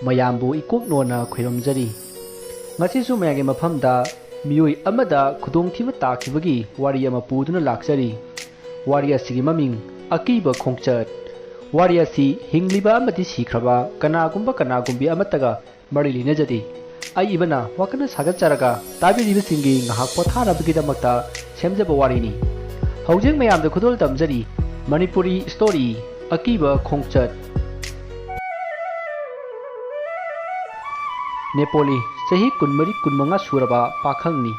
mayambu ikop nona khwiramjari ngasisu mayagi mafamda miyoi amada khudong thiba takhibagi wari ama puduna lakjari wari asigi maming akiba khongchat wari asi hingliba amati sikhraba kanagumbi amataga mari linajadi ai ibana wakana sagatjaraga tabiriba singi ngahak potharabagidamata semjaba warini haujeng mayamda khudol tamjari Manipuri story akiba khongchat Nepoli sahi kunmari kunmanga suraba pakhangni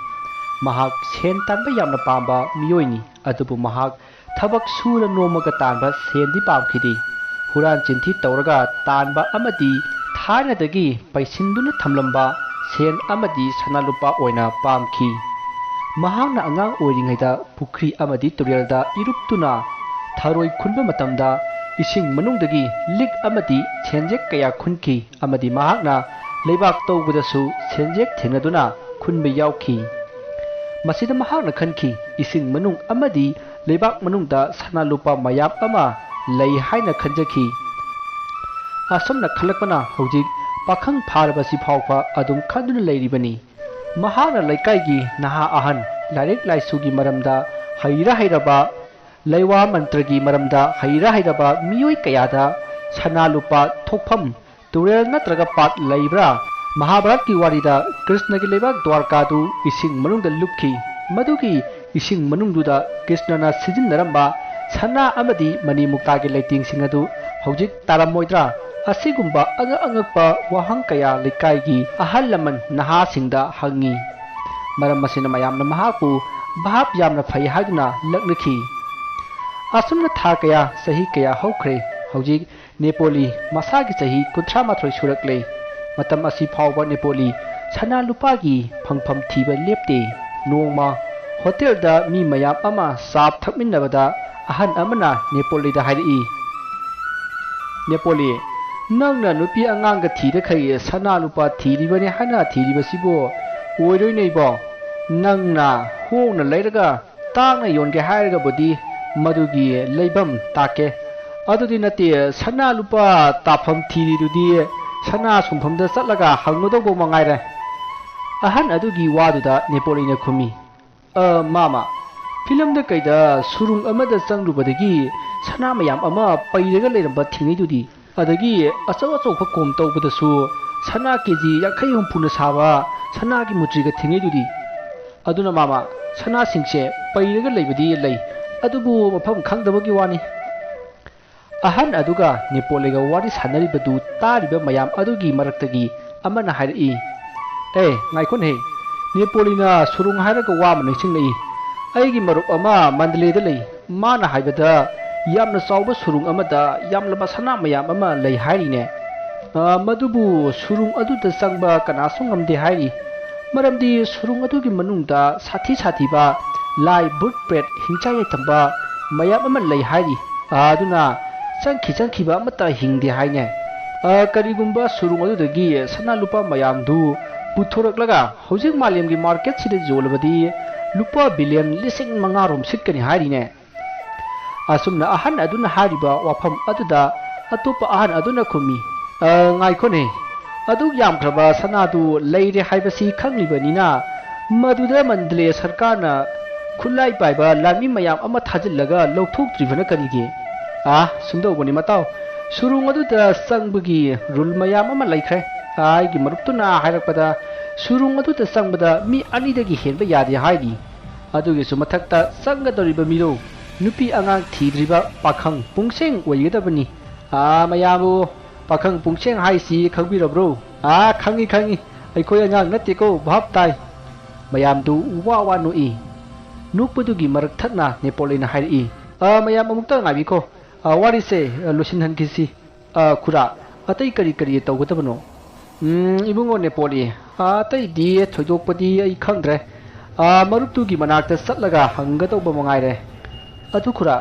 mahak sen tanba yamna pamba miyoini adubu mahak thabak sura nomaga tanba sendi pamkhidi huran chinthi tawraga tanba amadi thanadagi paisinduna thamlamba sen amadi sanalupa oina pamkhi mahakna angang oiringaida pukri amadi turyalda iruptuna tharoi khunba matamda ising manungdagi lik amadi chenjek kaya khunki amadi mahakna leibak tawbudasu chenjek thenaduna khunba yauki masida mahakna khanki ising manung amadi leibak manungda sanalupa mayap ama lei haina khanjaki asomna khalakpana hojik pakhang pharabasi phawpa adum khaduna leiribani mahakna leikaigi naha ahan larik laisugi maramda haira hairaba Laiwa mantragi maramda haira hairaba miyoi kayada sanalupa thokpham turel natraga pat laibra Mahabharat ki warida Krishna ki lebak Dwarkadu ising manungda lupki madugi ising manungduda Krishna na sijinaramba sana amadi mani mukta ki leiting singadu hojik taramoidra asigumba angakpa wahang kaya lekai gi ahal laman naha singda hangi maram masina mayamna mahaku bahap yamna phai haiduna laknaki asumna tha kaya sahi kaya hokre hojik Nepoli masagi sahi kunthra mathoi surakle matam asi phawba Nepoli sana lupa gi phangpham thiba lepte nongma hotel da mi mayam ama sap thakminnabada ahan amana Nepoli da hairi Nepoli nangna nupi angang ga thida khai sana lupa thiribani hana thiribasibo oiroi nei bo nangna hongna leiraga tangna yonge hairaga bodi madugi leibam take adudi nati sana lupa tapam thiri dudi sana sumpham da satlaga hangnodo bo mangaire ahan adugi waduda Nepoli na khumi mama film da kaida surung amada changrubadagi sana mayam ama pairaga leiramba thingai dudi adagi achaw achaw pha kom tawbadasu sana keji yakhai humphuna saba sana gi mutriga thingai dudi aduna mama sana singse pairaga leibadi lei adubu mafam khangdabagi wani ahan aduga Nepoli ga wari sanaribadu tariba mayam adugi maraktagi amana hairi ngaikon he Nepoli na surung hairaga wa manising lei aigi marup ama Mandalay da lei mana haibada yamna chawba surung amada yamla masana mayam ama lei hairi ne madubu surung aduda changba kana sungamde hairi maramdi surung adugi manungda sathi ba lai but pet hingchai thamba mayam ama lei hairi aduna changki ba amata hingde haine karigumba surung adudagi sana lupa mayam du puthoraklaga hojik malemgi market sida jolbadi lupa billion lising mangarom sitkani hairi ne asumna ahan aduna hariba wafam aduda atopa ahan aduna khumi ngaikone adu yamkraba sanadu leire haibasi khanglibanina maduda Mandalay sarkarna khulai paiba lami mayam ama thajillaga lawthoktribana karige sumdobani mataw surung aduda sangbagi rule mayam ama laikhre aigi maruptuna hairakpada surung aduda sangbada mi anidagi henba yade hairi adugi sumathakta sangadoriba miro nupi angang thidriba pakhang pungseng oigedabani mayamu pakhang pungseng haisi khangbirabro khangi aikoi angang natiko bhap tai mayam du wa noi nukpudugi marak thakna Nepoli na hairi mayam amukta ngabiko warise losin hankisi khura atai kari tawgadabano ibungo Nepoli atai di thoidokpadi ai khangdre maruptugi manakta satlaga hangadawba mangaire adu khura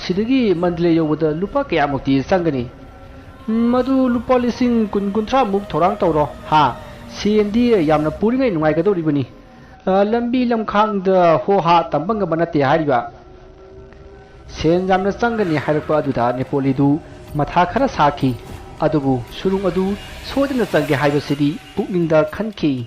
sidagi Mandalay yobada lupa kayamukti sangani madu lupa lising kuntra muk thorang tawro sendi yamna puringai nungai gadoribani lambi lamkhangda ho tambanga banate hariba sen jamna sangani harpa aduda Nepoli du matha khara sakhi ꯑꯗꯨꯕꯨ ꯁꯨꯔꯨꯡ ꯑꯗꯨ ꯁꯣꯏꯗꯅ ꯆꯪꯒꯦ ꯍꯥꯏꯕꯁꯤꯗꯤ ꯄꯨꯛꯅꯤꯡꯗ ꯈꯟꯈꯤ꯫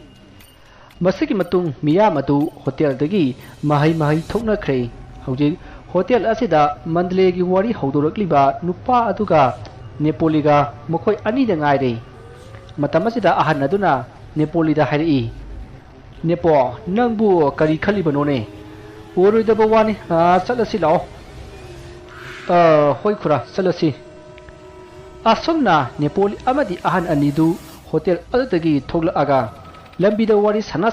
ꯃꯁꯤꯒꯤ ꯃꯇꯨꯡ ꯃꯤꯌꯥꯝ ꯑꯗꯨ ꯍꯣꯇꯦꯜꯗꯒꯤ ꯃꯍꯩ ꯊꯣꯛꯅꯈ꯭ꯔꯦ꯫ ꯍꯧꯖꯤꯛ ꯍꯣꯇꯦꯜ ꯑꯁꯤꯗ ꯃꯟꯗꯂꯦꯒꯤ ꯋꯥꯔꯤ ꯍꯧꯗꯣꯔꯛꯂꯤꯕ ꯅꯨꯄꯥ ꯑꯗꯨꯒ ꯅꯦꯄꯣꯂꯤꯒ ꯃꯈꯣꯏ ꯑꯅꯤꯗ ꯉꯥꯏꯔꯦ꯫ ꯃꯇꯝ ꯑꯁꯤꯗ ꯑꯍꯟ ꯑꯗꯨꯅ ꯅꯦꯄꯣꯂꯤꯗ ꯍꯥꯏꯔꯛꯏ, "ꯅꯦꯄꯣ, ꯅꯪꯕꯨ ꯀꯔꯤ ꯈꯜꯂꯤꯕꯅꯣꯅꯦ? ꯑꯣꯏꯔꯣꯏꯗꯕ ꯋꯥꯅꯤ, ꯆꯠꯂꯁꯤ ꯂꯥꯛꯑꯣ." "ꯍꯣꯏ ꯈꯨꯔꯥ, ꯆꯠꯂꯁꯤ." ꯑꯁꯨꯝꯅ ꯅꯦꯄꯣꯂꯤ ꯑꯃꯗꯤ ꯑꯍꯟ ꯑꯅꯤꯗꯨ ꯍꯣꯇꯦꯜ ꯑꯗꯨꯗꯒꯤ ꯊꯣꯛꯂꯛꯑꯒ ꯂꯝꯕꯤꯗ ꯋꯥꯔꯤ ꯁꯥꯟꯅ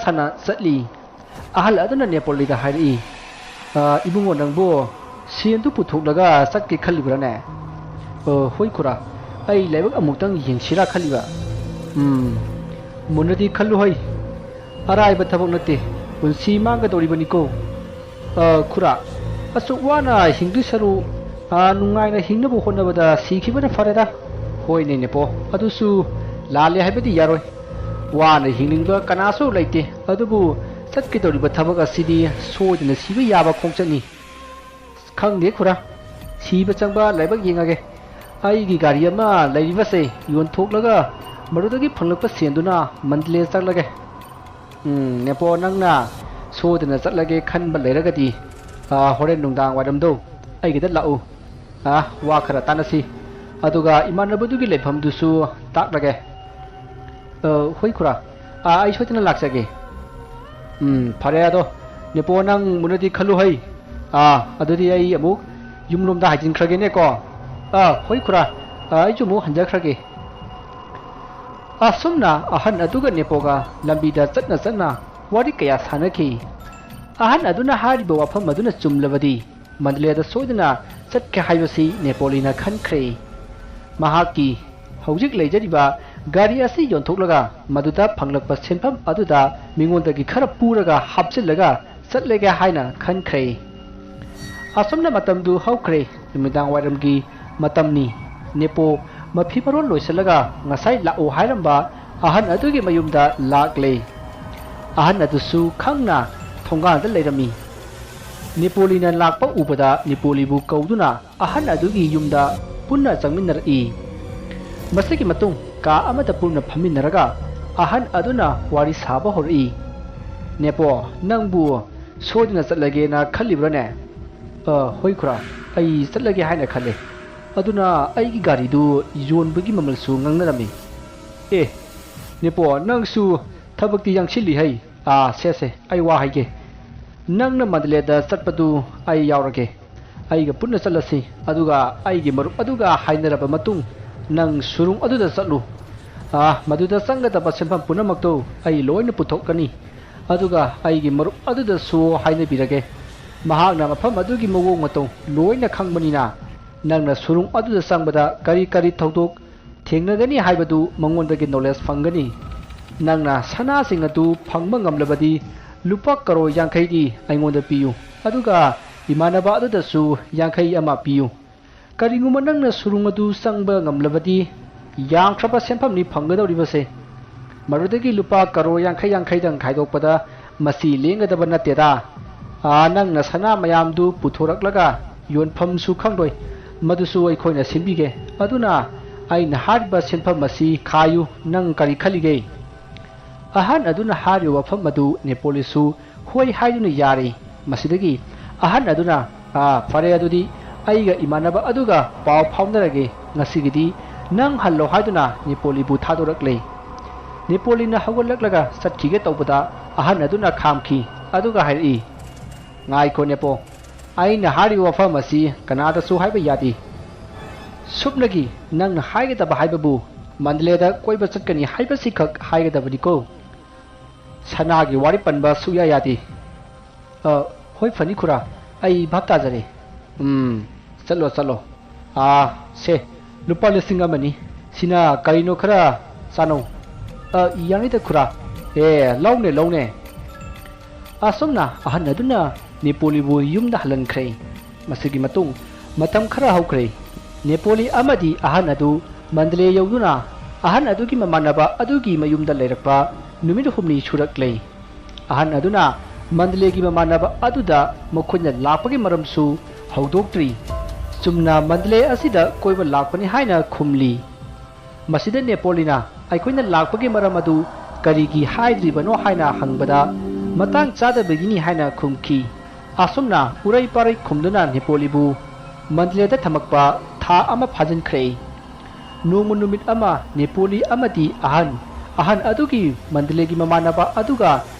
ꯆꯠꯂꯤ꯫ ꯑꯍꯜ ꯑꯗꯨꯅ ꯅꯦꯄꯣꯂꯤꯗ ꯍꯥꯏꯔꯛꯏ, "ꯏꯕꯨꯡꯉꯣ, ꯅꯪꯕꯨ ꯁꯦꯟꯗꯨ ꯄꯨꯊꯣꯛꯂꯒ ꯆꯠꯀꯦ ꯈꯜꯂꯤꯕ꯭ꯔꯥꯅꯦ?" "ꯍꯣꯏ ꯈꯨꯔꯥ, ꯑꯩ ꯂꯥꯏꯕꯛ ꯑꯃꯨꯛꯇꯪ ꯌꯦꯡꯁꯤꯔꯥ ꯈꯜꯂꯤꯕ." "ꯃꯨꯟꯅꯗꯤ ꯈꯜꯂꯨ ꯍꯩ, ꯑꯔꯥꯏꯕ ꯊꯕꯛ ꯅꯠꯇꯦ, ꯄꯨꯟꯁꯤ ꯃꯥꯡꯒꯗꯧꯔꯤꯕꯅꯤꯀꯣ." "ꯈꯨꯔꯥ, ꯑꯁꯨꯛ ꯋꯥꯅ ꯍꯤꯡꯗꯣꯏ ꯁꯔꯨꯛ ꯅꯨꯡꯉꯥꯏꯅ ꯍꯤꯡꯅꯕ ꯍꯣꯠꯅꯕꯗ ꯁꯤꯈꯤꯕꯅ ꯐꯔꯦꯗ." "ꯍꯣꯏꯅꯦ ꯅꯦꯄꯣ, ꯑꯗꯨꯁꯨ ꯂꯥꯜꯂꯦ ꯍꯥꯏꯕꯗꯤ ꯌꯥꯔꯣꯏ꯫ ꯋꯥꯅ ꯍꯤꯡꯅꯤꯡꯕ ꯀꯅꯥꯁꯨ ꯂꯩꯇꯦ, ꯑꯗꯨꯕꯨ ꯆꯠꯀꯗꯧꯔꯤꯕ ꯊꯕꯛ ꯑꯁꯤꯗꯤ ꯁꯣꯏꯗꯅ ꯁꯤꯕ ꯌꯥꯕ ꯈꯣꯡꯆꯠꯅꯤ." "ꯈꯪꯗꯦ ꯈꯨꯔꯥ, ꯁꯤꯕ ꯆꯪꯕ ꯂꯥꯏꯕꯛ ꯌꯦꯡꯉꯒꯦ꯫ ꯑꯩꯒꯤ ꯒꯥꯔꯤ ꯑꯃ ꯂꯩꯔꯤꯕꯁꯦ ꯌꯣꯟꯊꯣꯛꯂꯒ ꯃꯗꯨꯗꯒꯤ ꯐꯪꯂꯛꯄ ꯁꯦꯟꯗꯨꯅ ꯃꯟꯗꯂꯦ ꯆꯠꯂꯒꯦ." "ꯅꯦꯄꯣ, ꯅꯪꯅ ꯁꯣꯏꯗꯅ ꯆꯠꯂꯒꯦ ꯈꯟꯕ ꯂꯩꯔꯒꯗꯤ ꯍꯣꯔꯦꯟ ꯅꯨꯡꯗꯥꯡ ꯋꯥꯏꯔꯝꯗꯣ ꯑꯩꯒꯤꯗ ꯂꯥꯛꯎ, ꯋꯥ ꯈꯔ ꯇꯥꯟꯅꯁꯤ, ꯑꯗꯨꯒ ꯏꯃꯥꯟꯅꯕꯗꯨꯒꯤ ꯂꯩꯐꯝꯗꯨꯁꯨ ꯇꯥꯛꯂꯒꯦ." "ꯍꯣꯏ ꯈꯨꯔꯥ, ꯑꯩ ꯁꯣꯏꯗꯅ ꯂꯥꯛꯆꯒꯦ." "ꯐꯔꯦ, ꯑꯗꯣ ꯅꯦꯄꯣ, ꯅꯪ ꯃꯨꯟꯅꯗꯤ ꯈꯜꯂꯨ ꯍꯩ꯫ ꯑꯗꯨꯗꯤ ꯑꯩ ꯑꯃꯨꯛ ꯌꯨꯝꯂꯣꯝꯗ ꯍꯥꯏꯖꯤꯟꯈ꯭ꯔꯒꯦꯅꯦꯀꯣ." "ꯍꯣꯏ ꯈꯨꯔꯥ, ꯑꯩꯁꯨ ꯑꯃꯨꯛ ꯍꯟꯖꯈ꯭ꯔꯒꯦ." ꯑꯁꯨꯝꯅ ꯑꯍꯟ ꯑꯗꯨꯒ ꯅꯦꯄꯣꯒ ꯂꯝꯕꯤꯗ ꯆꯠꯅ ꯋꯥꯔꯤ ꯀꯌꯥ ꯁꯥꯟꯅꯈꯤ꯫ ꯑꯍꯟ ꯑꯗꯨꯅ ꯍꯥꯏꯔꯤꯕ ꯋꯥꯐꯝ ꯑꯗꯨꯅ ꯆꯨꯝꯂꯕꯗꯤ ꯃꯟꯗꯂꯦꯗ ꯁꯣꯏꯗꯅ ꯆꯠꯀꯦ ꯍꯥꯏꯕꯁꯤ ꯅꯦꯄꯣꯂꯤꯅ ꯈꯟꯈ꯭ꯔꯦ꯫ ꯃꯍꯥꯛꯀꯤ ꯍꯧꯖꯤꯛ ꯂꯩꯖꯔꯤꯕ ꯒꯥꯔꯤ ꯑꯁꯤ ꯌꯣꯟꯊꯣꯛꯂꯒ ꯃꯗꯨꯗ ꯐꯪꯂꯛꯄ ꯁꯦꯟꯐꯝ ꯑꯗꯨꯗ ꯃꯤꯉꯣꯟꯗꯒꯤ ꯈꯔ ꯄꯨꯔꯒ ꯍꯥꯞꯆꯤꯜꯂꯒ ꯆꯠꯂꯒꯦ ꯍꯥꯏꯅ ꯈꯟꯈ꯭ꯔꯦ꯫ ꯑꯁꯨꯝꯅ ꯃꯇꯝꯗꯨ ꯍꯧꯈ꯭ꯔꯦ꯫ ꯅꯨꯃꯤꯗꯥꯡ ꯋꯥꯏꯔꯝꯒꯤ ꯃꯇꯝꯅꯤ꯫ ꯅꯦꯄꯣ ꯃꯐꯤ ꯃꯔꯣꯟ ꯂꯣꯏꯁꯤꯜꯂꯒ ꯉꯁꯥꯏ ꯂꯥꯛꯑꯣ ꯍꯥꯏꯔꯝꯕ ꯑꯍꯟ ꯑꯗꯨꯒꯤ ꯃꯌꯨꯝꯗ ꯂꯥꯛꯂꯦ꯫ ꯑꯍꯟ ꯑꯗꯨꯁꯨ ꯈꯪꯅ ꯊꯣꯡꯒꯥꯟꯗ ꯂꯩꯔꯝꯃꯤ꯫ ꯅꯦꯄꯣꯂꯤꯅ ꯂꯥꯛꯄ ꯎꯕꯗ ꯅꯦꯄꯣꯂꯤꯕꯨ ꯀꯧꯗꯨꯅ ꯑꯍꯟ ꯑꯗꯨꯒꯤ ꯌꯨꯝꯗ ꯄꯨꯟꯅ ꯆꯪꯃꯤꯟꯅꯔꯛꯏ꯫ ꯃꯁꯤꯒꯤ ꯃꯇꯨꯡ ꯀꯥ ꯑꯃꯗ ꯄꯨꯟꯅ ꯐꯝꯃꯤꯟꯅꯔꯒ ꯑꯍꯟ ꯑꯗꯨꯅ ꯋꯥꯔꯤ ꯁꯥꯕ ꯍꯧꯔꯛꯏ꯫ "ꯅꯦꯄꯣ, ꯅꯪꯕꯨ ꯁꯣꯏꯗꯅ ꯆꯠꯂꯒꯦꯅ ꯈꯜꯂꯤꯕ꯭ꯔꯥꯅꯦ?" "ꯍꯣꯏ ꯈꯨꯔꯥ, ꯑꯩ ꯆꯠꯂꯒꯦ ꯍꯥꯏꯅ ꯈꯜꯂꯦ꯫ ꯑꯗꯨꯅ ꯑꯩꯒꯤ ꯒꯥꯔꯤꯗꯨ ꯌꯣꯟꯕꯒꯤ ꯃꯃꯜꯁꯨ ꯉꯥꯡꯅꯔꯝꯃꯤ." "ꯅꯦꯄꯣ, ꯅꯪꯁꯨ ꯊꯕꯛꯇꯤ ꯌꯥꯡꯁꯤꯜꯂꯤ ꯍꯩ꯫ ꯁꯦ, ꯑꯩ ꯋꯥ ꯍꯥꯏꯒꯦ꯫ ꯅꯪꯅ ꯃꯟꯗꯂꯦꯗ ꯆꯠꯄꯗꯨ ꯑꯩ ꯌꯥꯎꯔꯒꯦ꯫ ꯑꯩꯒ ꯄꯨꯟꯅ ꯆꯠꯂꯁꯤ, ꯑꯗꯨꯒ ꯑꯩꯒꯤ ꯃꯔꯨꯞ ꯑꯗꯨꯒ ꯍꯥꯏꯅꯔꯕ ꯃꯇꯨꯡ ꯅꯪ ꯁꯨꯔꯨꯡ ꯑꯗꯨꯗ ꯆꯠꯂꯨ꯫ ꯃꯗꯨꯗ ꯆꯪꯒꯗꯕ ꯁꯦꯟꯐꯝ ꯄꯨꯝꯅꯃꯛꯇꯨ ꯑꯩ ꯂꯣꯏꯅ ꯄꯨꯊꯣꯛꯀꯅꯤ, ꯑꯗꯨꯒ ꯑꯩꯒꯤ ꯃꯔꯨꯞ ꯑꯗꯨꯗꯁꯨ ꯍꯥꯏꯅꯕꯤꯔꯒꯦ꯫ ꯃꯍꯥꯛꯅ ꯃꯐꯝ ꯑꯗꯨꯒꯤ ꯃꯑꯣꯡ ꯃꯇꯧ ꯂꯣꯏꯅ ꯈꯪꯕꯅꯤꯅ ꯅꯪꯅ ꯁꯨꯔꯨꯡ ꯑꯗꯨꯗ ꯆꯪꯕꯗ ꯀꯔꯤ ꯊꯧꯗꯣꯛ ꯊꯦꯡꯅꯒꯅꯤ ꯍꯥꯏꯕꯗꯨ ꯃꯉꯣꯟꯗꯒꯤ ꯅꯣꯂꯦꯖ ꯐꯪꯒꯅꯤ꯫ ꯅꯪꯅ ꯁꯅꯥꯁꯤꯡ ꯑꯗꯨ ꯐꯪꯕ ꯉꯝꯂꯕꯗꯤ ꯂꯨꯄꯥ ꯀꯔꯣꯔ 50ꯗꯤ ꯑꯩꯉꯣꯟꯗ ꯄꯤꯌꯨ, ꯑꯗꯨꯒ ꯏꯃꯥꯟꯅꯕ ꯑꯗꯨꯗꯁꯨ 50 ꯑꯃ ꯄꯤꯌꯨ꯫ ꯀꯔꯤꯒꯨꯝꯕ ꯅꯪꯅ ꯁꯨꯔꯨꯡ ꯑꯗꯨ ꯆꯪꯕ ꯉꯝꯂꯕꯗꯤ ꯌꯥꯝꯈ꯭ꯔꯕ ꯁꯦꯟꯐꯝꯅꯤ ꯐꯪꯒꯗꯧꯔꯤꯕꯁꯦ꯫ ꯃꯗꯨꯗꯒꯤ ꯂꯨꯄꯥ ꯀꯔꯣꯔ 50ꯗꯪ ꯈꯥꯏꯗꯣꯛꯄꯗ ꯃꯁꯤ ꯂꯦꯡꯒꯗꯕ ꯅꯠꯇꯦꯗ꯫ ꯅꯪꯅ ꯁꯅꯥ ꯃꯌꯥꯝꯗꯨ ꯄꯨꯊꯣꯔꯛꯂꯒ ꯌꯣꯟꯐꯝꯁꯨ ꯈꯪꯂꯣꯏ, ꯃꯗꯨꯁꯨ ꯑꯩꯈꯣꯏꯅ ꯁꯤꯟꯕꯤꯒꯦ꯫ ꯑꯗꯨꯅ ꯑꯩꯅ ꯍꯥꯏꯔꯤꯕ ꯁꯦꯟꯐꯝ ꯑꯁꯤ ꯈꯥꯏꯌꯨ꯫ ꯅꯪ ꯀꯔꯤ ꯈꯜꯂꯤꯒꯦ?" ꯑꯍꯟ ꯑꯗꯨꯅ ꯍꯥꯏꯔꯤꯕ ꯋꯥꯐꯝ ꯑꯗꯨ ꯅꯦꯄꯣꯂꯤꯁꯨ ꯍꯣꯏ ꯍꯥꯏꯗꯨꯅ ꯌꯥꯔꯦ꯫ ꯃꯁꯤꯗꯒꯤ ꯑꯍꯟ ꯑꯗꯨꯅ "ꯐꯔꯦ, ꯑꯗꯨꯗꯤ ꯑꯩꯒ ꯏꯃꯥꯟꯅꯕ ꯑꯗꯨꯒ ꯄꯥꯎ ꯐꯥꯎꯅꯔꯒꯦ, ꯉꯁꯤꯒꯤꯗꯤ ꯅꯪ ꯍꯜꯂꯣ" ꯍꯥꯏꯗꯨꯅ ꯅꯦꯄꯣꯂꯤꯕꯨ ꯊꯥꯗꯣꯔꯛꯂꯦ꯫ ꯅꯦꯄꯣꯂꯤꯅ ꯍꯧꯒꯠꯂꯛꯂꯒ ꯆꯠꯈꯤꯒꯦ ꯇꯧꯕꯗ ꯑꯍꯟ ꯑꯗꯨꯅ ꯈꯥꯝꯈꯤ, ꯑꯗꯨꯒ ꯍꯥꯏꯔꯛꯏ, "ꯉꯥꯏꯈꯣ ꯅꯦꯄꯣ, ꯑꯩꯅ ꯍꯥꯏꯔꯤꯕ ꯋꯥꯐꯝ ꯑꯁꯤ ꯀꯅꯥꯗꯁꯨ ꯍꯥꯏꯕ ꯌꯥꯗꯦ꯫ ꯁꯨꯞꯅꯒꯤ ꯅꯪꯅ ꯍꯥꯏꯒꯗꯕ ꯍꯥꯏꯕꯕꯨ ꯃꯟꯗꯂꯦꯗ ꯀꯣꯏꯕ ꯆꯠꯀꯅꯤ ꯍꯥꯏꯕꯁꯤꯈꯛ ꯍꯥꯏꯒꯗꯕꯅꯤꯀꯣ꯫ ꯁꯅꯥꯒꯤ ꯋꯥꯔꯤ ꯄꯟꯕ ꯁꯨꯛꯌꯥ ꯌꯥꯗꯦ." "ꯍꯣꯏ, ꯐꯅꯤ ꯈꯨꯔꯥ, ꯑꯩ ꯚꯥꯞ ꯇꯥꯖꯔꯦ." "ꯆꯠꯂꯣ. ꯁꯦ, ꯂꯨꯄꯥ 1,000ꯅꯤ, ꯁꯤꯅ ꯀꯔꯤꯅꯣ ꯈꯔ ꯆꯥꯅꯧ." "ꯌꯥꯅꯤꯗ ꯈꯨꯔꯥ." "ꯂꯧꯅꯦ." ꯑꯁꯨꯝꯅ ꯑꯍꯟ ꯑꯗꯨꯅ ꯅꯦꯄꯣꯂꯤꯕꯨ ꯌꯨꯝꯗ ꯍꯜꯍꯟꯈ꯭ꯔꯦ꯫ ꯃꯁꯤꯒꯤ ꯃꯇꯨꯡ ꯃꯇꯝ ꯈꯔ ꯍꯧꯈ꯭ꯔꯦ꯫ ꯅꯦꯄꯣꯂꯤ ꯑꯃꯗꯤ ꯑꯍꯟ ꯑꯗꯨ ꯃꯟꯗꯂꯦ ꯌꯧꯗꯨꯅ ꯑꯍꯟ ꯑꯗꯨꯒꯤ ꯃꯃꯥꯟꯅꯕ ꯑꯗꯨꯒꯤ ꯃꯌꯨꯝꯗ ꯂꯩꯔꯛꯄ ꯅꯨꯃꯤꯠ 6 ꯁꯨꯔꯛꯂꯦ꯫ ꯑꯍꯟ ꯑꯗꯨꯅ ꯃꯟꯗꯂꯦꯒꯤ ꯃꯃꯥꯟꯅꯕ ꯑꯗꯨꯗ ꯃꯈꯣꯏꯅ ꯂꯥꯛꯄꯒꯤ ꯃꯔꯝꯁꯨ ꯍꯧꯗꯣꯛꯇ꯭ꯔꯤ꯫ ꯆꯨꯝꯅ ꯃꯟꯗꯂꯦ ꯑꯁꯤꯗ ꯀꯣꯏꯕ ꯂꯥꯛꯄꯅꯤ ꯍꯥꯏꯅ ꯈꯨꯝꯂꯤ꯫ ꯃꯁꯤꯗ ꯅꯦꯄꯣꯂꯤꯅ ꯑꯩꯈꯣꯏꯅ ꯂꯥꯛꯄꯒꯤ ꯃꯔꯝ ꯑꯗꯨ ꯀꯔꯤꯒꯤ ꯍꯥꯏꯗ꯭ꯔꯤꯕꯅꯣ ꯍꯥꯏꯅ ꯍꯪꯕꯗ ꯃꯇꯥꯡ ꯆꯥꯗꯕꯒꯤꯅꯤ ꯍꯥꯏꯅ ꯈꯨꯝꯈꯤ꯫ ꯑꯁꯨꯝꯅ ꯎꯔꯩ ꯄꯥꯔꯩ ꯈꯨꯝꯗꯨꯅ ꯅꯦꯄꯣꯂꯤꯕꯨ ꯃꯟꯗꯂꯦꯗ ꯊꯝꯃꯛꯄ ꯊꯥ ꯑꯃ ꯐꯥꯖꯤꯟꯈ꯭ꯔꯦ꯫ ꯅꯣꯡꯃ ꯅꯨꯃꯤꯠ ꯑꯃ ꯅꯦꯄꯣꯂꯤ ꯑꯃꯗꯤ ꯑꯍꯟ ꯑꯗꯨꯒꯤ ꯃꯟꯗꯂꯦꯒꯤ ꯃꯃꯥꯟꯅꯕ ꯑꯗꯨꯒ